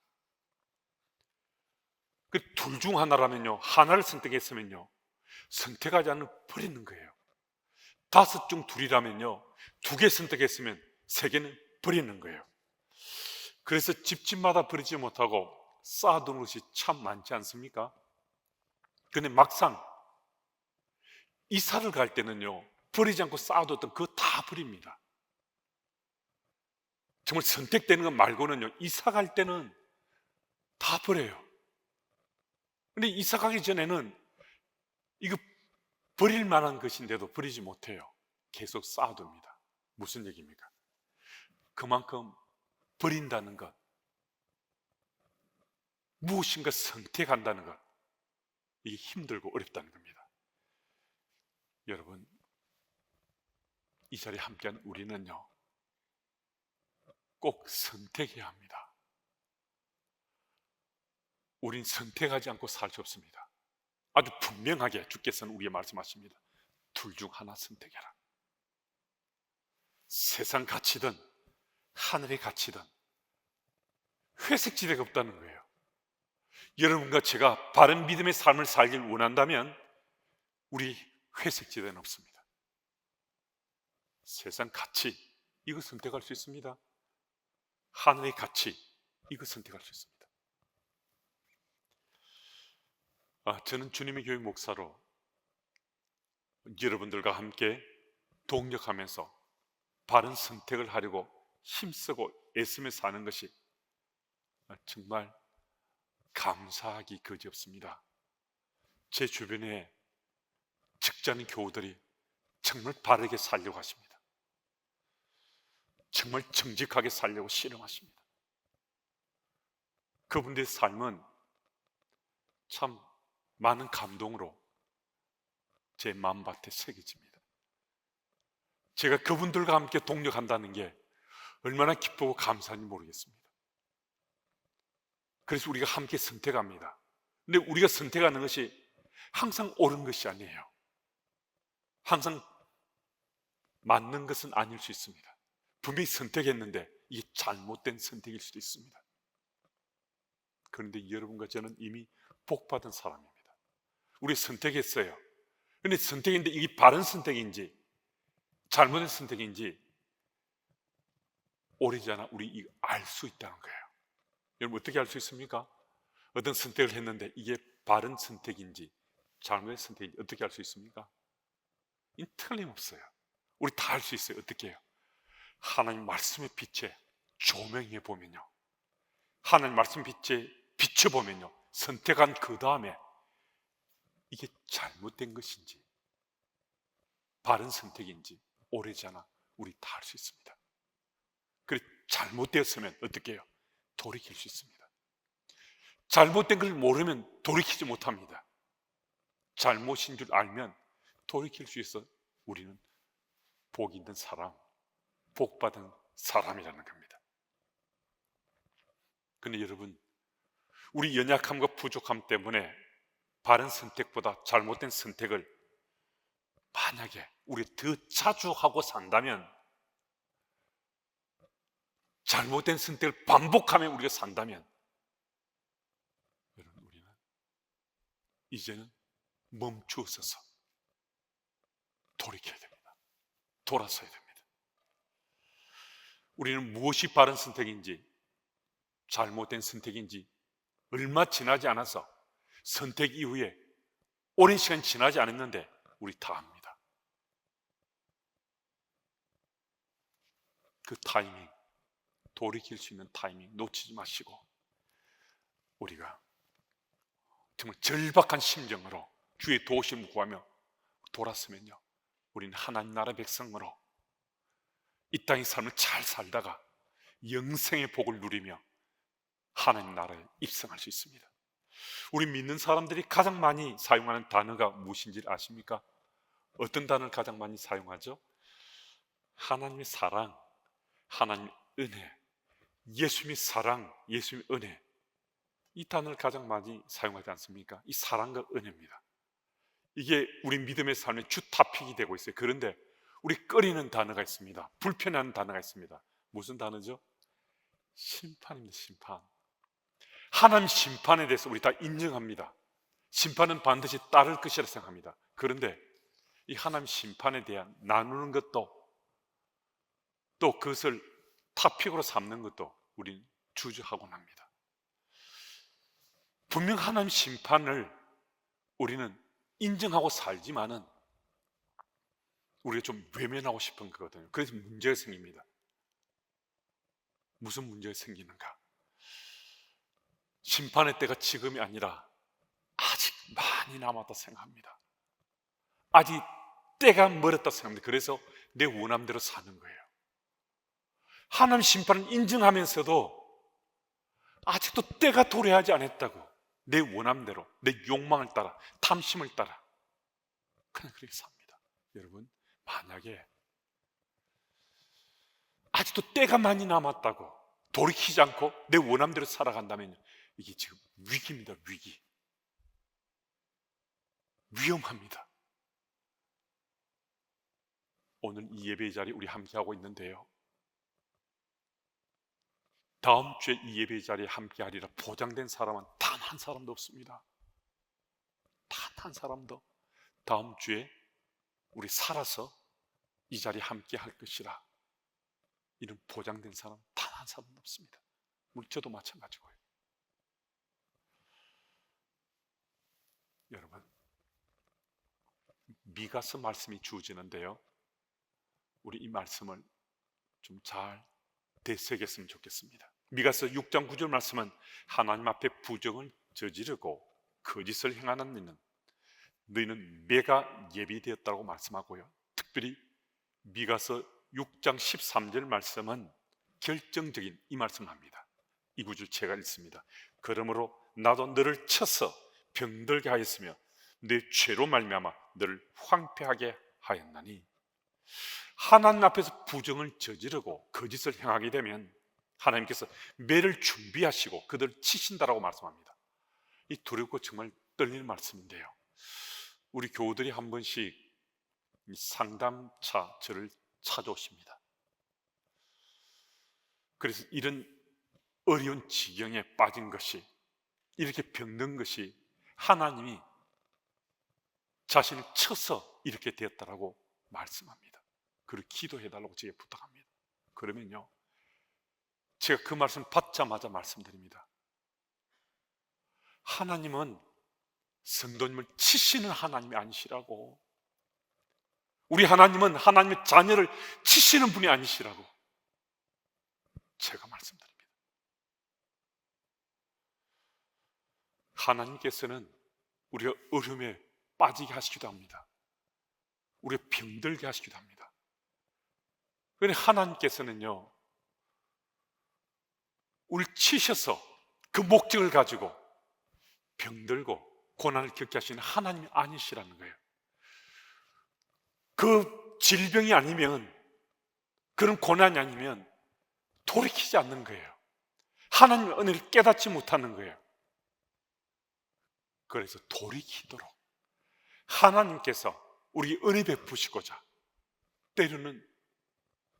그 둘 중 하나라면요, 하나를 선택했으면요, 선택하지 않는 걸 버리는 거예요. 5 중 2이라면요, 2개 선택했으면 3개는 버리는 거예요. 그래서 집집마다 버리지 못하고 쌓아두는 것이 참 많지 않습니까? 근데 막상 이사를 갈 때는요, 버리지 않고 쌓아뒀던 그거 다 버립니다. 정말 선택되는 것 말고는요, 이사 갈 때는 다 버려요. 근데 이사 가기 전에는 이거 버릴 만한 것인데도 버리지 못해요. 계속 쌓아둡니다. 무슨 얘기입니까? 그만큼 버린다는 것, 무엇인가 선택한다는 것, 이게 힘들고 어렵다는 겁니다. 여러분, 이 자리에 함께한 우리는요, 꼭 선택해야 합니다. 우린 선택하지 않고 살 수 없습니다. 아주 분명하게 주께서는 우리에게 말씀하십니다. 둘 중 하나 선택해라. 세상 가치든 하늘의 가치든 회색지대가 없다는 거예요. 여러분과 제가 바른 믿음의 삶을 살길 원한다면 우리 회색지대는 없습니다. 세상 가치, 이거 선택할 수 있습니다. 하늘의 가치, 이거 선택할 수 있습니다. 저는 주님의 교회 목사로 여러분들과 함께 동력하면서 바른 선택을 하려고 힘쓰고 애쓰며 사는 것이 정말 감사하기 그지없습니다. 제 주변에 직장 교우들이 정말 바르게 살려고 하십니다. 정말 정직하게 살려고 실험하십니다. 그분들의 삶은 참 많은 감동으로 제 마음밭에 새겨집니다. 제가 그분들과 함께 동력한다는 게 얼마나 기쁘고 감사한지 모르겠습니다. 그래서 우리가 함께 선택합니다. 근데 우리가 선택하는 것이 항상 옳은 것이 아니에요. 항상 맞는 것은 아닐 수 있습니다. 분명히 선택했는데 이게 잘못된 선택일 수도 있습니다. 그런데 여러분과 저는 이미 복받은 사람입니다. 우리 선택했어요. 그런데 선택인데 이게 바른 선택인지 잘못된 선택인지 오래지않아 우리 알 수 있다는 거예요. 여러분, 어떻게 알 수 있습니까? 어떤 선택을 했는데 이게 바른 선택인지 잘못된 선택인지 어떻게 알 수 있습니까? 이 틀림없어요. 우리 다 알 수 있어요. 어떻게 해요? 하나님 말씀의 빛에 조명해 보면요, 하나님 말씀 빛에 비춰보면요, 선택한 그 다음에 이게 잘못된 것인지 바른 선택인지 오래지않아 우리 다 알 수 있습니다. 그래, 잘못되었으면 어떻게 해요? 돌이킬 수 있습니다. 잘못된 걸 모르면 돌이키지 못합니다. 잘못인 줄 알면 돌이킬 수 있어 우리는 복 있는 사람, 복 받은 사람이라는 겁니다. 근데 여러분, 우리 연약함과 부족함 때문에 바른 선택보다 잘못된 선택을 만약에 우리 더 자주 하고 산다면, 잘못된 선택을 반복하며 우리가 산다면, 여러분, 우리는 이제는 멈추어서서 돌이켜야 됩니다. 돌아서야 됩니다. 우리는 무엇이 바른 선택인지, 잘못된 선택인지 얼마 지나지 않아서, 선택 이후에 오랜 시간 지나지 않았는데 우리 다 압니다. 그 타이밍, 돌이킬 수 있는 타이밍 놓치지 마시고, 우리가 정말 절박한 심정으로 주의 도우심을 구하며 돌았으면요, 우리는 하나님 나라 백성으로 이 땅의 삶을 잘 살다가 영생의 복을 누리며 하나님 나라에 입성할 수 있습니다. 우리 믿는 사람들이 가장 많이 사용하는 단어가 무엇인지 아십니까? 어떤 단어를 가장 많이 사용하죠? 하나님의 사랑, 하나님의 은혜, 예수님의 사랑, 예수님의 은혜, 이 단어를 가장 많이 사용하지 않습니까? 이 사랑과 은혜입니다. 이게 우리 믿음의 삶의 주 토픽이 되고 있어요. 그런데 우리 꺼리는 단어가 있습니다. 불편한 단어가 있습니다. 무슨 단어죠? 심판입니다. 심판. 하나님 심판에 대해서 우리 다 인정합니다. 심판은 반드시 따를 것이라 생각합니다. 그런데 이 하나님 심판에 대한 나누는 것도, 또 그것을 토픽으로 삼는 것도 우리는 주저하곤 합니다. 분명 하나님 심판을 우리는 인정하고 살지만은 우리가 좀 외면하고 싶은 거거든요. 그래서 문제가 생깁니다. 무슨 문제가 생기는가? 심판의 때가 지금이 아니라 아직 많이 남았다 생각합니다. 아직 때가 멀었다 생각합니다. 그래서 내 원함대로 사는 거예요. 하나님 심판을 인정하면서도 아직도 때가 도래하지 않았다고 내 원함대로, 내 욕망을 따라, 탐심을 따라 그냥 그렇게 삽니다. 여러분, 만약에 아직도 때가 많이 남았다고 돌이키지 않고 내 원함대로 살아간다면 이게 지금 위기입니다. 위기. 위험합니다. 오늘 이 예배의 자리 우리 함께하고 있는데요, 다음 주에 이 예배의 자리에 함께하리라 보장된 사람은 단 한 사람도 없습니다. 단 한 사람도 다음 주에 우리 살아서 이 자리에 함께할 것이라 이런 보장된 사람 단 한 사람도 없습니다. 물론 저도 마찬가지고요. 여러분, 미가서 말씀이 주어지는데요, 우리 이 말씀을 좀 잘 되새겼으면 좋겠습니다. 미가서 6장 9절 말씀은 하나님 앞에 부정을 저지르고 거짓을 행하는 너희는 매가 예비되었다고 말씀하고요, 특별히 미가서 6장 13절 말씀은 결정적인 이 말씀을 합니다. 이 구절 제가 읽습니다. 그러므로 나도 너를 쳐서 병들게 하였으며 내 죄로 말미암아 너를 황폐하게 하였나니, 하나님 앞에서 부정을 저지르고 거짓을 행하게 되면 하나님께서 매를 준비하시고 그들을 치신다라고 말씀합니다. 이 두렵고 정말 떨리는 말씀인데요, 우리 교우들이 한 번씩 상담차 저를 찾아오십니다. 그래서 이런 어려운 지경에 빠진 것이, 이렇게 병든 것이 하나님이 자신을 쳐서 이렇게 되었다라고 말씀합니다. 그리고 기도해달라고 제게 부탁합니다. 그러면요, 제가 그 말씀 받자마자 말씀드립니다. 하나님은 성도님을 치시는 하나님이 아니시라고, 우리 하나님은 하나님의 자녀를 치시는 분이 아니시라고 제가 말씀드립니다. 하나님께서는 우리가 어려움에 빠지게 하시기도 합니다. 우리가 병들게 하시기도 합니다. 그런데 하나님께서는요, 우리를 치셔서 그 목적을 가지고 병들고 고난을 겪게 하시는 하나님이 아니시라는 거예요. 그 질병이 아니면, 그런 고난이 아니면 돌이키지 않는 거예요. 하나님의 은혜를 깨닫지 못하는 거예요. 그래서 돌이키도록 하나님께서 우리 은혜 베푸시고자 때로는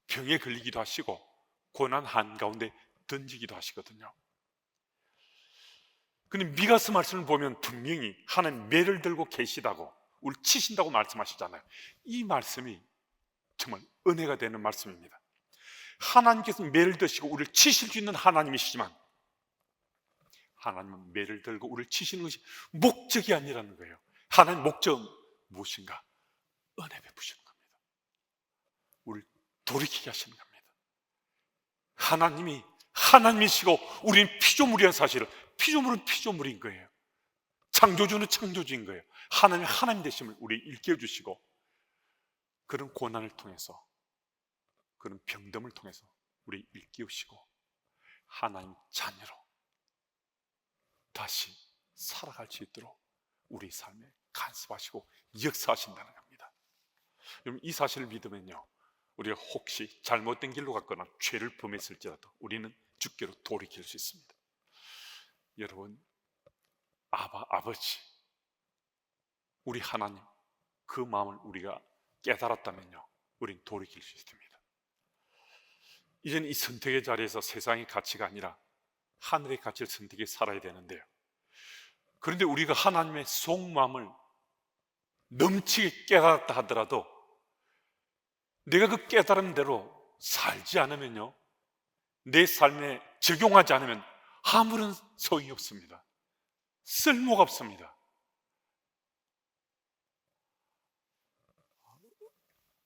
병에 걸리기도 하시고 고난 한가운데 던지기도 하시거든요. 근데 미가서 말씀을 보면 분명히 하나님 매를 들고 계시다고, 우리 치신다고 말씀하시잖아요. 이 말씀이 정말 은혜가 되는 말씀입니다. 하나님께서 매를 드시고 우리를 치실 수 있는 하나님이시지만 하나님은 매를 들고 우리를 치시는 것이 목적이 아니라는 거예요. 하나님 목적은 무엇인가? 은혜 베푸시는 겁니다. 우리를 돌이키게 하시는 겁니다. 하나님이 하나님이시고 우리는 피조물이라는 사실을, 피조물은 피조물인 거예요. 창조주는 창조주인 거예요. 하나님이 하나님 되심을 우리 일깨워주시고 그런 고난을 통해서, 그런 병듦을 통해서 우리 일깨우시고 하나님 자녀로 다시 살아갈 수 있도록 우리 삶에 간섭하시고 역사하신다는 겁니다. 여러분, 이 사실을 믿으면요, 우리가 혹시 잘못된 길로 갔거나 죄를 범했을지라도 우리는 주께로 돌이킬 수 있습니다. 여러분, 아버지, 우리 하나님, 그 마음을 우리가 깨달았다면요, 우린 돌이킬 수 있습니다. 이제는 이 선택의 자리에서 세상의 가치가 아니라 하늘의 가치를 선택해 살아야 되는데요, 그런데 우리가 하나님의 속마음을 넘치게 깨달았다 하더라도 내가 그 깨달음대로 살지 않으면요, 내 삶에 적용하지 않으면 아무런 소용이 없습니다. 쓸모가 없습니다.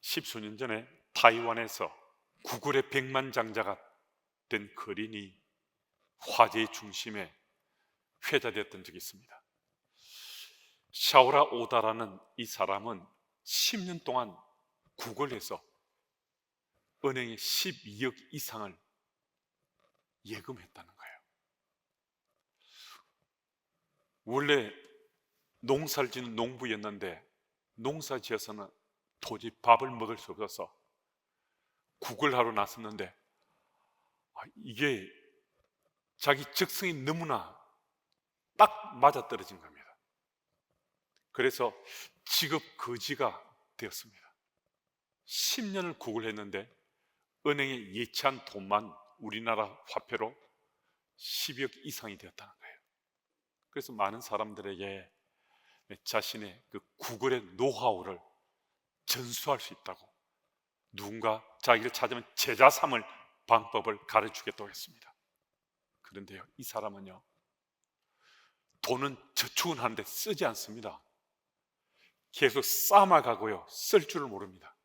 10수년 전에 타이완에서 구글의 백만장자가 된 거린이 화제의 중심에 회자되었던 적이 있습니다. 샤오라 오다라는 이 사람은 10년 동안 구글에서 은행에 12억 이상을 예금했다는 거예요. 원래 농사를 짓는 농부였는데 농사 지어서는 도저히 밥을 먹을 수 없어서 구글하러 나섰는데 이게 자기 적성이 너무나 딱 맞아떨어진 겁니다. 그래서 직업 거지가 되었습니다. 10년을 구글했는데 은행에 예치한 돈만 우리나라 화폐로 12억 이상이 되었다는 거예요. 그래서 많은 사람들에게 자신의 그 구글의 노하우를 전수할 수 있다고, 누군가 자기를 찾으면 제자 삼을 방법을 가르치겠다고 했습니다. 그런데요, 이 사람은요, 돈은 저축은 하는데 쓰지 않습니다. 계속 쌓아가고요, 쓸 줄을 모릅니다.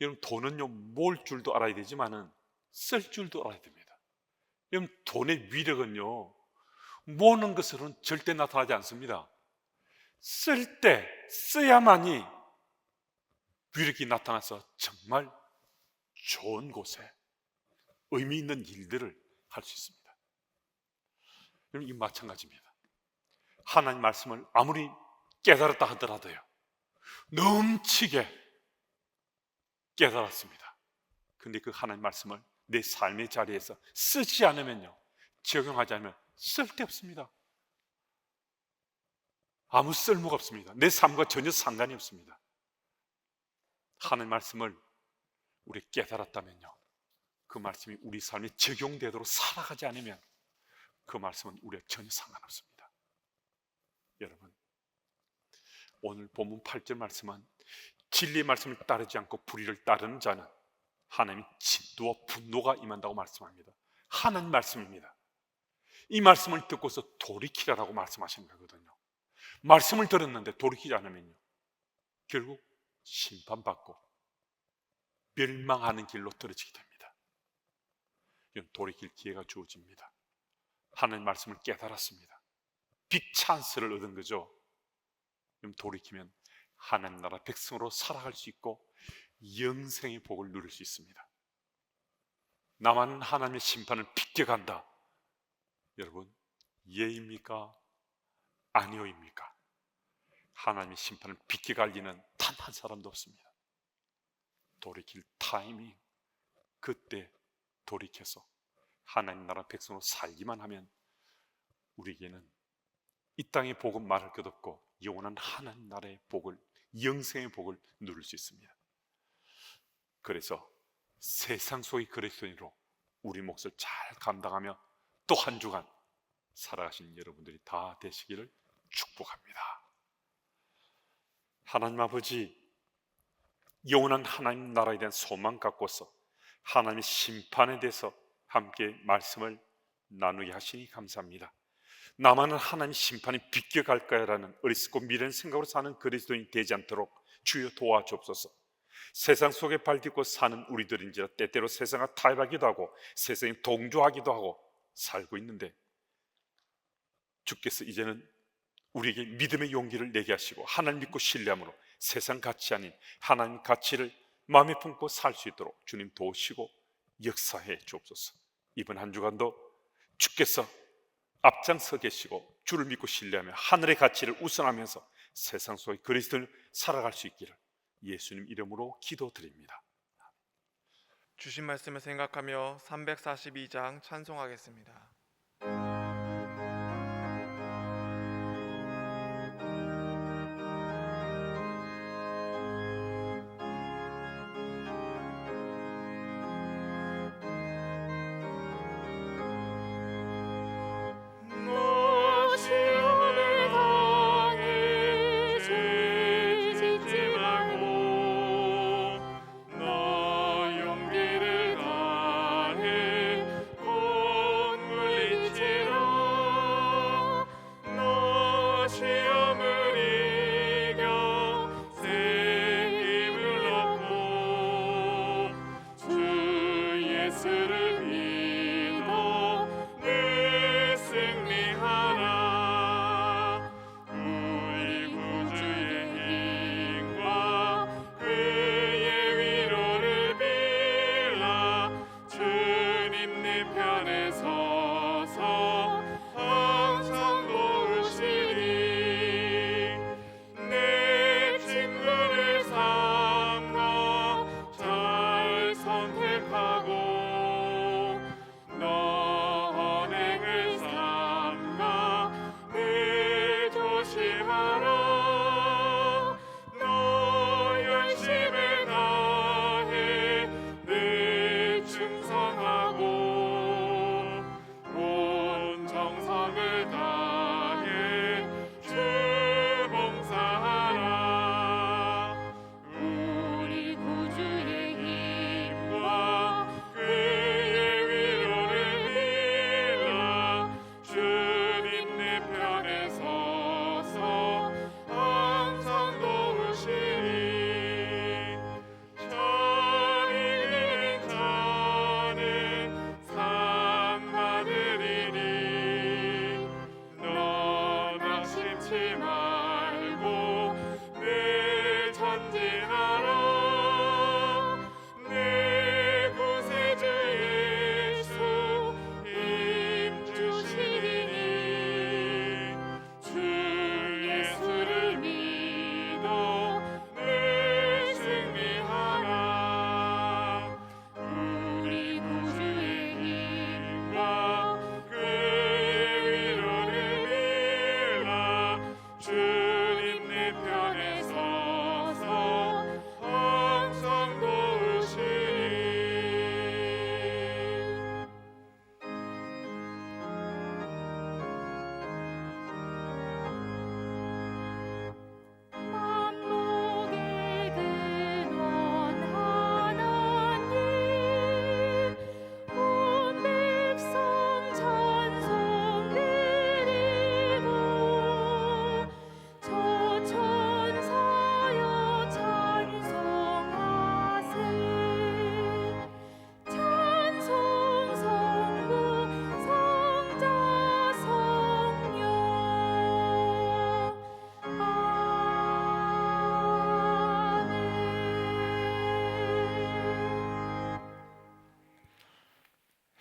여러분, 돈은요, 모을 줄도 알아야 되지만은 쓸 줄도 알아야 됩니다. 여러분, 돈의 위력은요, 모으는 것으로는 절대 나타나지 않습니다. 쓸 때 써야만이 위력이 나타나서 정말 좋은 곳에 의미 있는 일들을 할 수 있습니다. 여러분, 이 마찬가지입니다. 하나님 말씀을 아무리 깨달았다 하더라도요, 넘치게 깨달았습니다. 근데 그 하나님 말씀을 내 삶의 자리에서 쓰지 않으면요, 적용하지 않으면 쓸데없습니다. 아무 쓸모가 없습니다. 내 삶과 전혀 상관이 없습니다. 하나님 말씀을 우리 깨달았다면요, 그 말씀이 우리 삶에 적용되도록 살아가지 않으면 그 말씀은 우리와 전혀 상관없습니다. 여러분, 오늘 본문 8절 말씀은 진리의 말씀을 따르지 않고 불의를 따르는 자는 하나님의 진노와 분노가 임한다고 말씀합니다. 하나님 말씀입니다. 이 말씀을 듣고서 돌이키라라고 말씀하시는 거거든요. 말씀을 들었는데 돌이키지 않으면요, 결국 심판받고 멸망하는 길로 떨어지게 됩니다. 이건 돌이킬 기회가 주어집니다. 하나님 말씀을 깨달았습니다. 빅 찬스를 얻은 거죠. 그럼 돌이키면 하나님 나라 백성으로 살아갈 수 있고 영생의 복을 누릴 수 있습니다. 나만 하나님의 심판을 비껴간다. 여러분, 예입니까? 아니오입니까? 하나님의 심판을 비껴갈 리는 단 한 사람도 없습니다. 돌이킬 타이밍, 그때 돌이켜서 하나님 나라 백성으로 살기만 하면 우리에게는 이 땅의 복은 말할 것 없고 영원한 하나님 나라의 복을, 영생의 복을 누릴 수 있습니다. 그래서 세상 속의 그리스도인으로 우리 몫을 잘 감당하며 또 한 주간 살아가신 여러분들이 다 되시기를 축복합니다. 하나님 아버지, 영원한 하나님 나라에 대한 소망 갖고서 하나님의 심판에 대해서 함께 말씀을 나누게 하시니 감사합니다. 나만은 하나님 심판이 비껴갈까요라는 어리석고 미련 생각으로 사는 그리스도인이 되지 않도록 주여 도와주옵소서. 세상 속에 발딛고 사는 우리들인지라 때때로 세상과 타협하기도 하고 세상에 동조하기도 하고 살고 있는데, 주께서 이제는 우리에게 믿음의 용기를 내게 하시고 하나님 믿고 신뢰함으로 세상 가치 아닌 하나님 가치를 마음에 품고 살 수 있도록 주님 도우시고 역사해 주옵소서. 이번 한 주간도 주께서 앞장서 계시고 주를 믿고 신뢰하며 하늘의 가치를 우선하면서 세상 속의 그리스도를 살아갈 수 있기를 예수님 이름으로 기도드립니다. 주신 말씀을 생각하며 342장 찬송하겠습니다.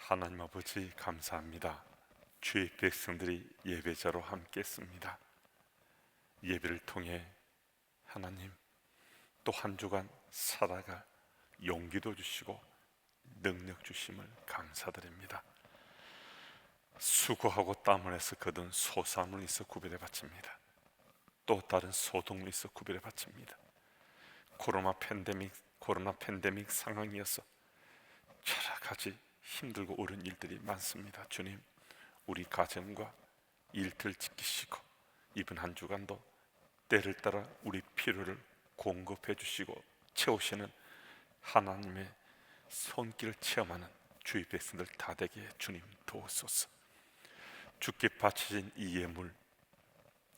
하나님 아버지 감사합니다. 주의 백성들이 예배자로 함께 했습니다. 예배를 통해 하나님 또 한 주간 살아갈 용기도 주시고 능력 주심을 감사드립니다. 수고하고 땀을 흘려서 거둔 소산을 있어 구별해 바칩니다. 또 다른 소동을 있어 구별해 바칩니다. 코로나 팬데믹 상황이어서 여러 가지 힘들고 어려운 일들이 많습니다. 주님, 우리 가정과 일들 지키시고 이번 한 주간도 때를 따라 우리 필요를 공급해 주시고 채우시는 하나님의 손길을 체험하는 주의 백성들 다 되게 주님 도우소서. 주께 바쳐진 이 예물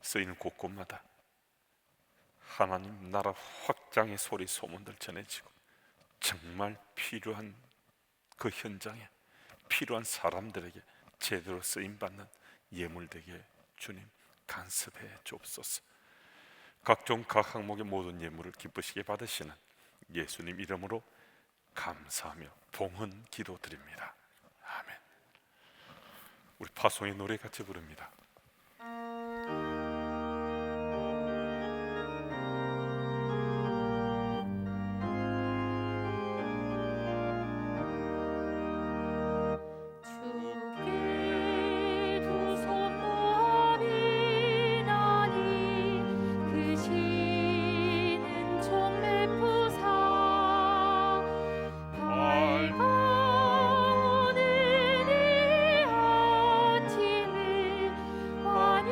쓰이는 곳곳마다 하나님 나라 확장의 소리 소문들 전해지고 정말 필요한 그 현장에 필요한 사람들에게 제대로 쓰임받는 예물 되게 주님 간섭해 주옵소서. 각종 각 항목의 모든 예물을 기쁘시게 받으시는 예수님 이름으로 감사하며 봉헌 기도드립니다. 아멘. 우리 파송의 노래 같이 부릅니다. 주께 두 손 모아 비나니 그 시는 종래 부사 밝아오는 이 아침을 환히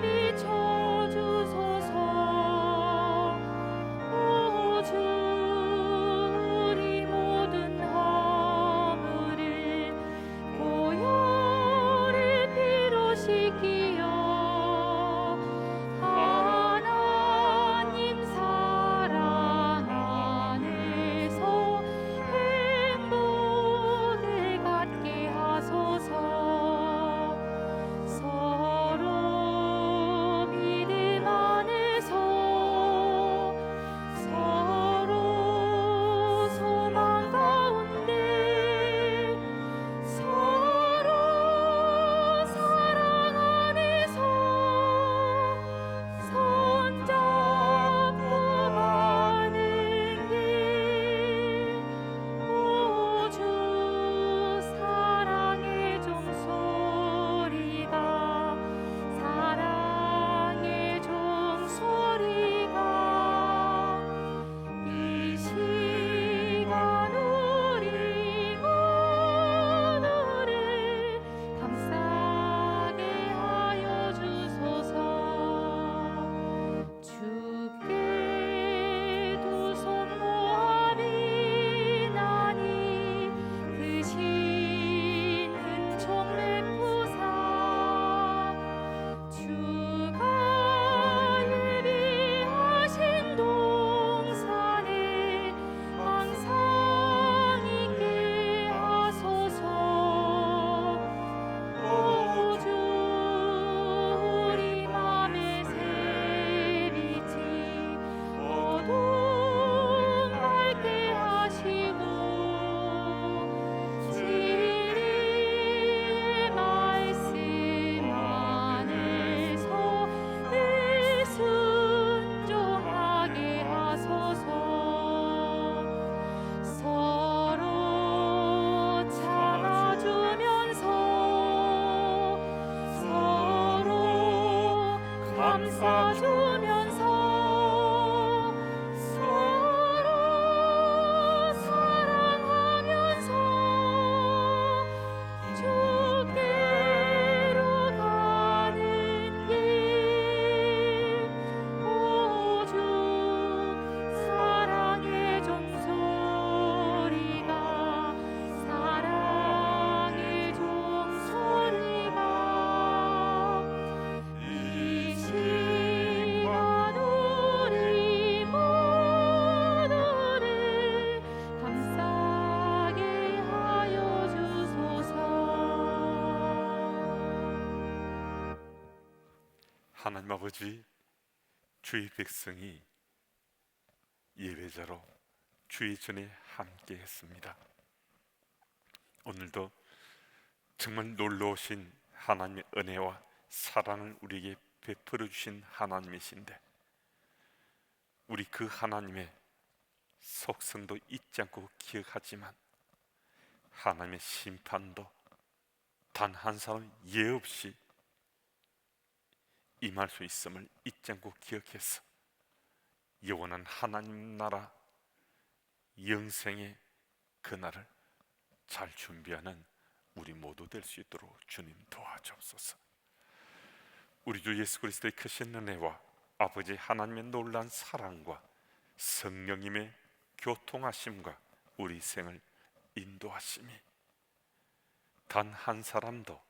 비춰주소서. 오 주 우리 모든 허물을 고요를 피로 씻기어 하나님 사랑 안에서 행복을 갖게 하소서. 서로 믿음 안에서 서로 소망 가운데 서로 사랑 안에서 손잡고 가는 길. 오 주 사랑의 종소리가 사랑의 종소리가 이 시간 우리 모두를 감싸게 하여 주소서. 주께 두 손 모아 비나니 그 시는 종래 부사 주가 예비하신 동산에 항상 있게 하소서. 오 주 우리 맘의 새빛이 어둠 밝게 하시고 진리의 말씀 안에서 늘 순종하게 하소서. 서로 참아주면서 서로 감싸주면서 서로 사랑하면서 주께로 가는 길. 오 주 사랑의 종소리가 사랑의 종소리가 이 시간 우리 모두를 감싸게 하여 주소서. 하나님 아버지, 주의 백성이 예배자로 주의 전에 함께 했습니다. 오늘도 정말 놀라우신 하나님의 은혜와 사랑을 우리에게 베풀어 주신 하나님이신데 우리 그 하나님의 속성도 잊지 않고 기억하지만 하나님의 심판도 단 한 사람 예 없이 임할 수 있음을 잊지 않고 기억해서 영원한 하나님 나라 영생의 그날을 잘 준비하는 우리 모두 될 수 있도록 주님 도와주옵소서. 우리 주 예수 그리스도의 크신 은혜와 아버지 하나님의 놀라운 사랑과 성령님의 교통하심과 우리 생을 인도하심이 단 한 사람도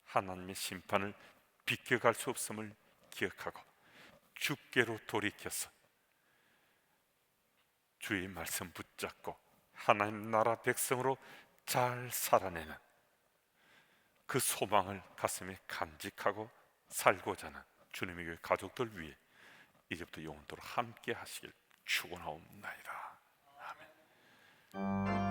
하나님의 심판을 비껴갈 수 없음을 기억하고 주께로 돌이켜서 주의 말씀 붙잡고 하나님 나라 백성으로 잘 살아내는 그 소망을 가슴에 간직하고 살고자 하는 주님의 교회 가족들 위해 이제부터 영원토록 함께 하시길 축원하옵나이다. 아멘.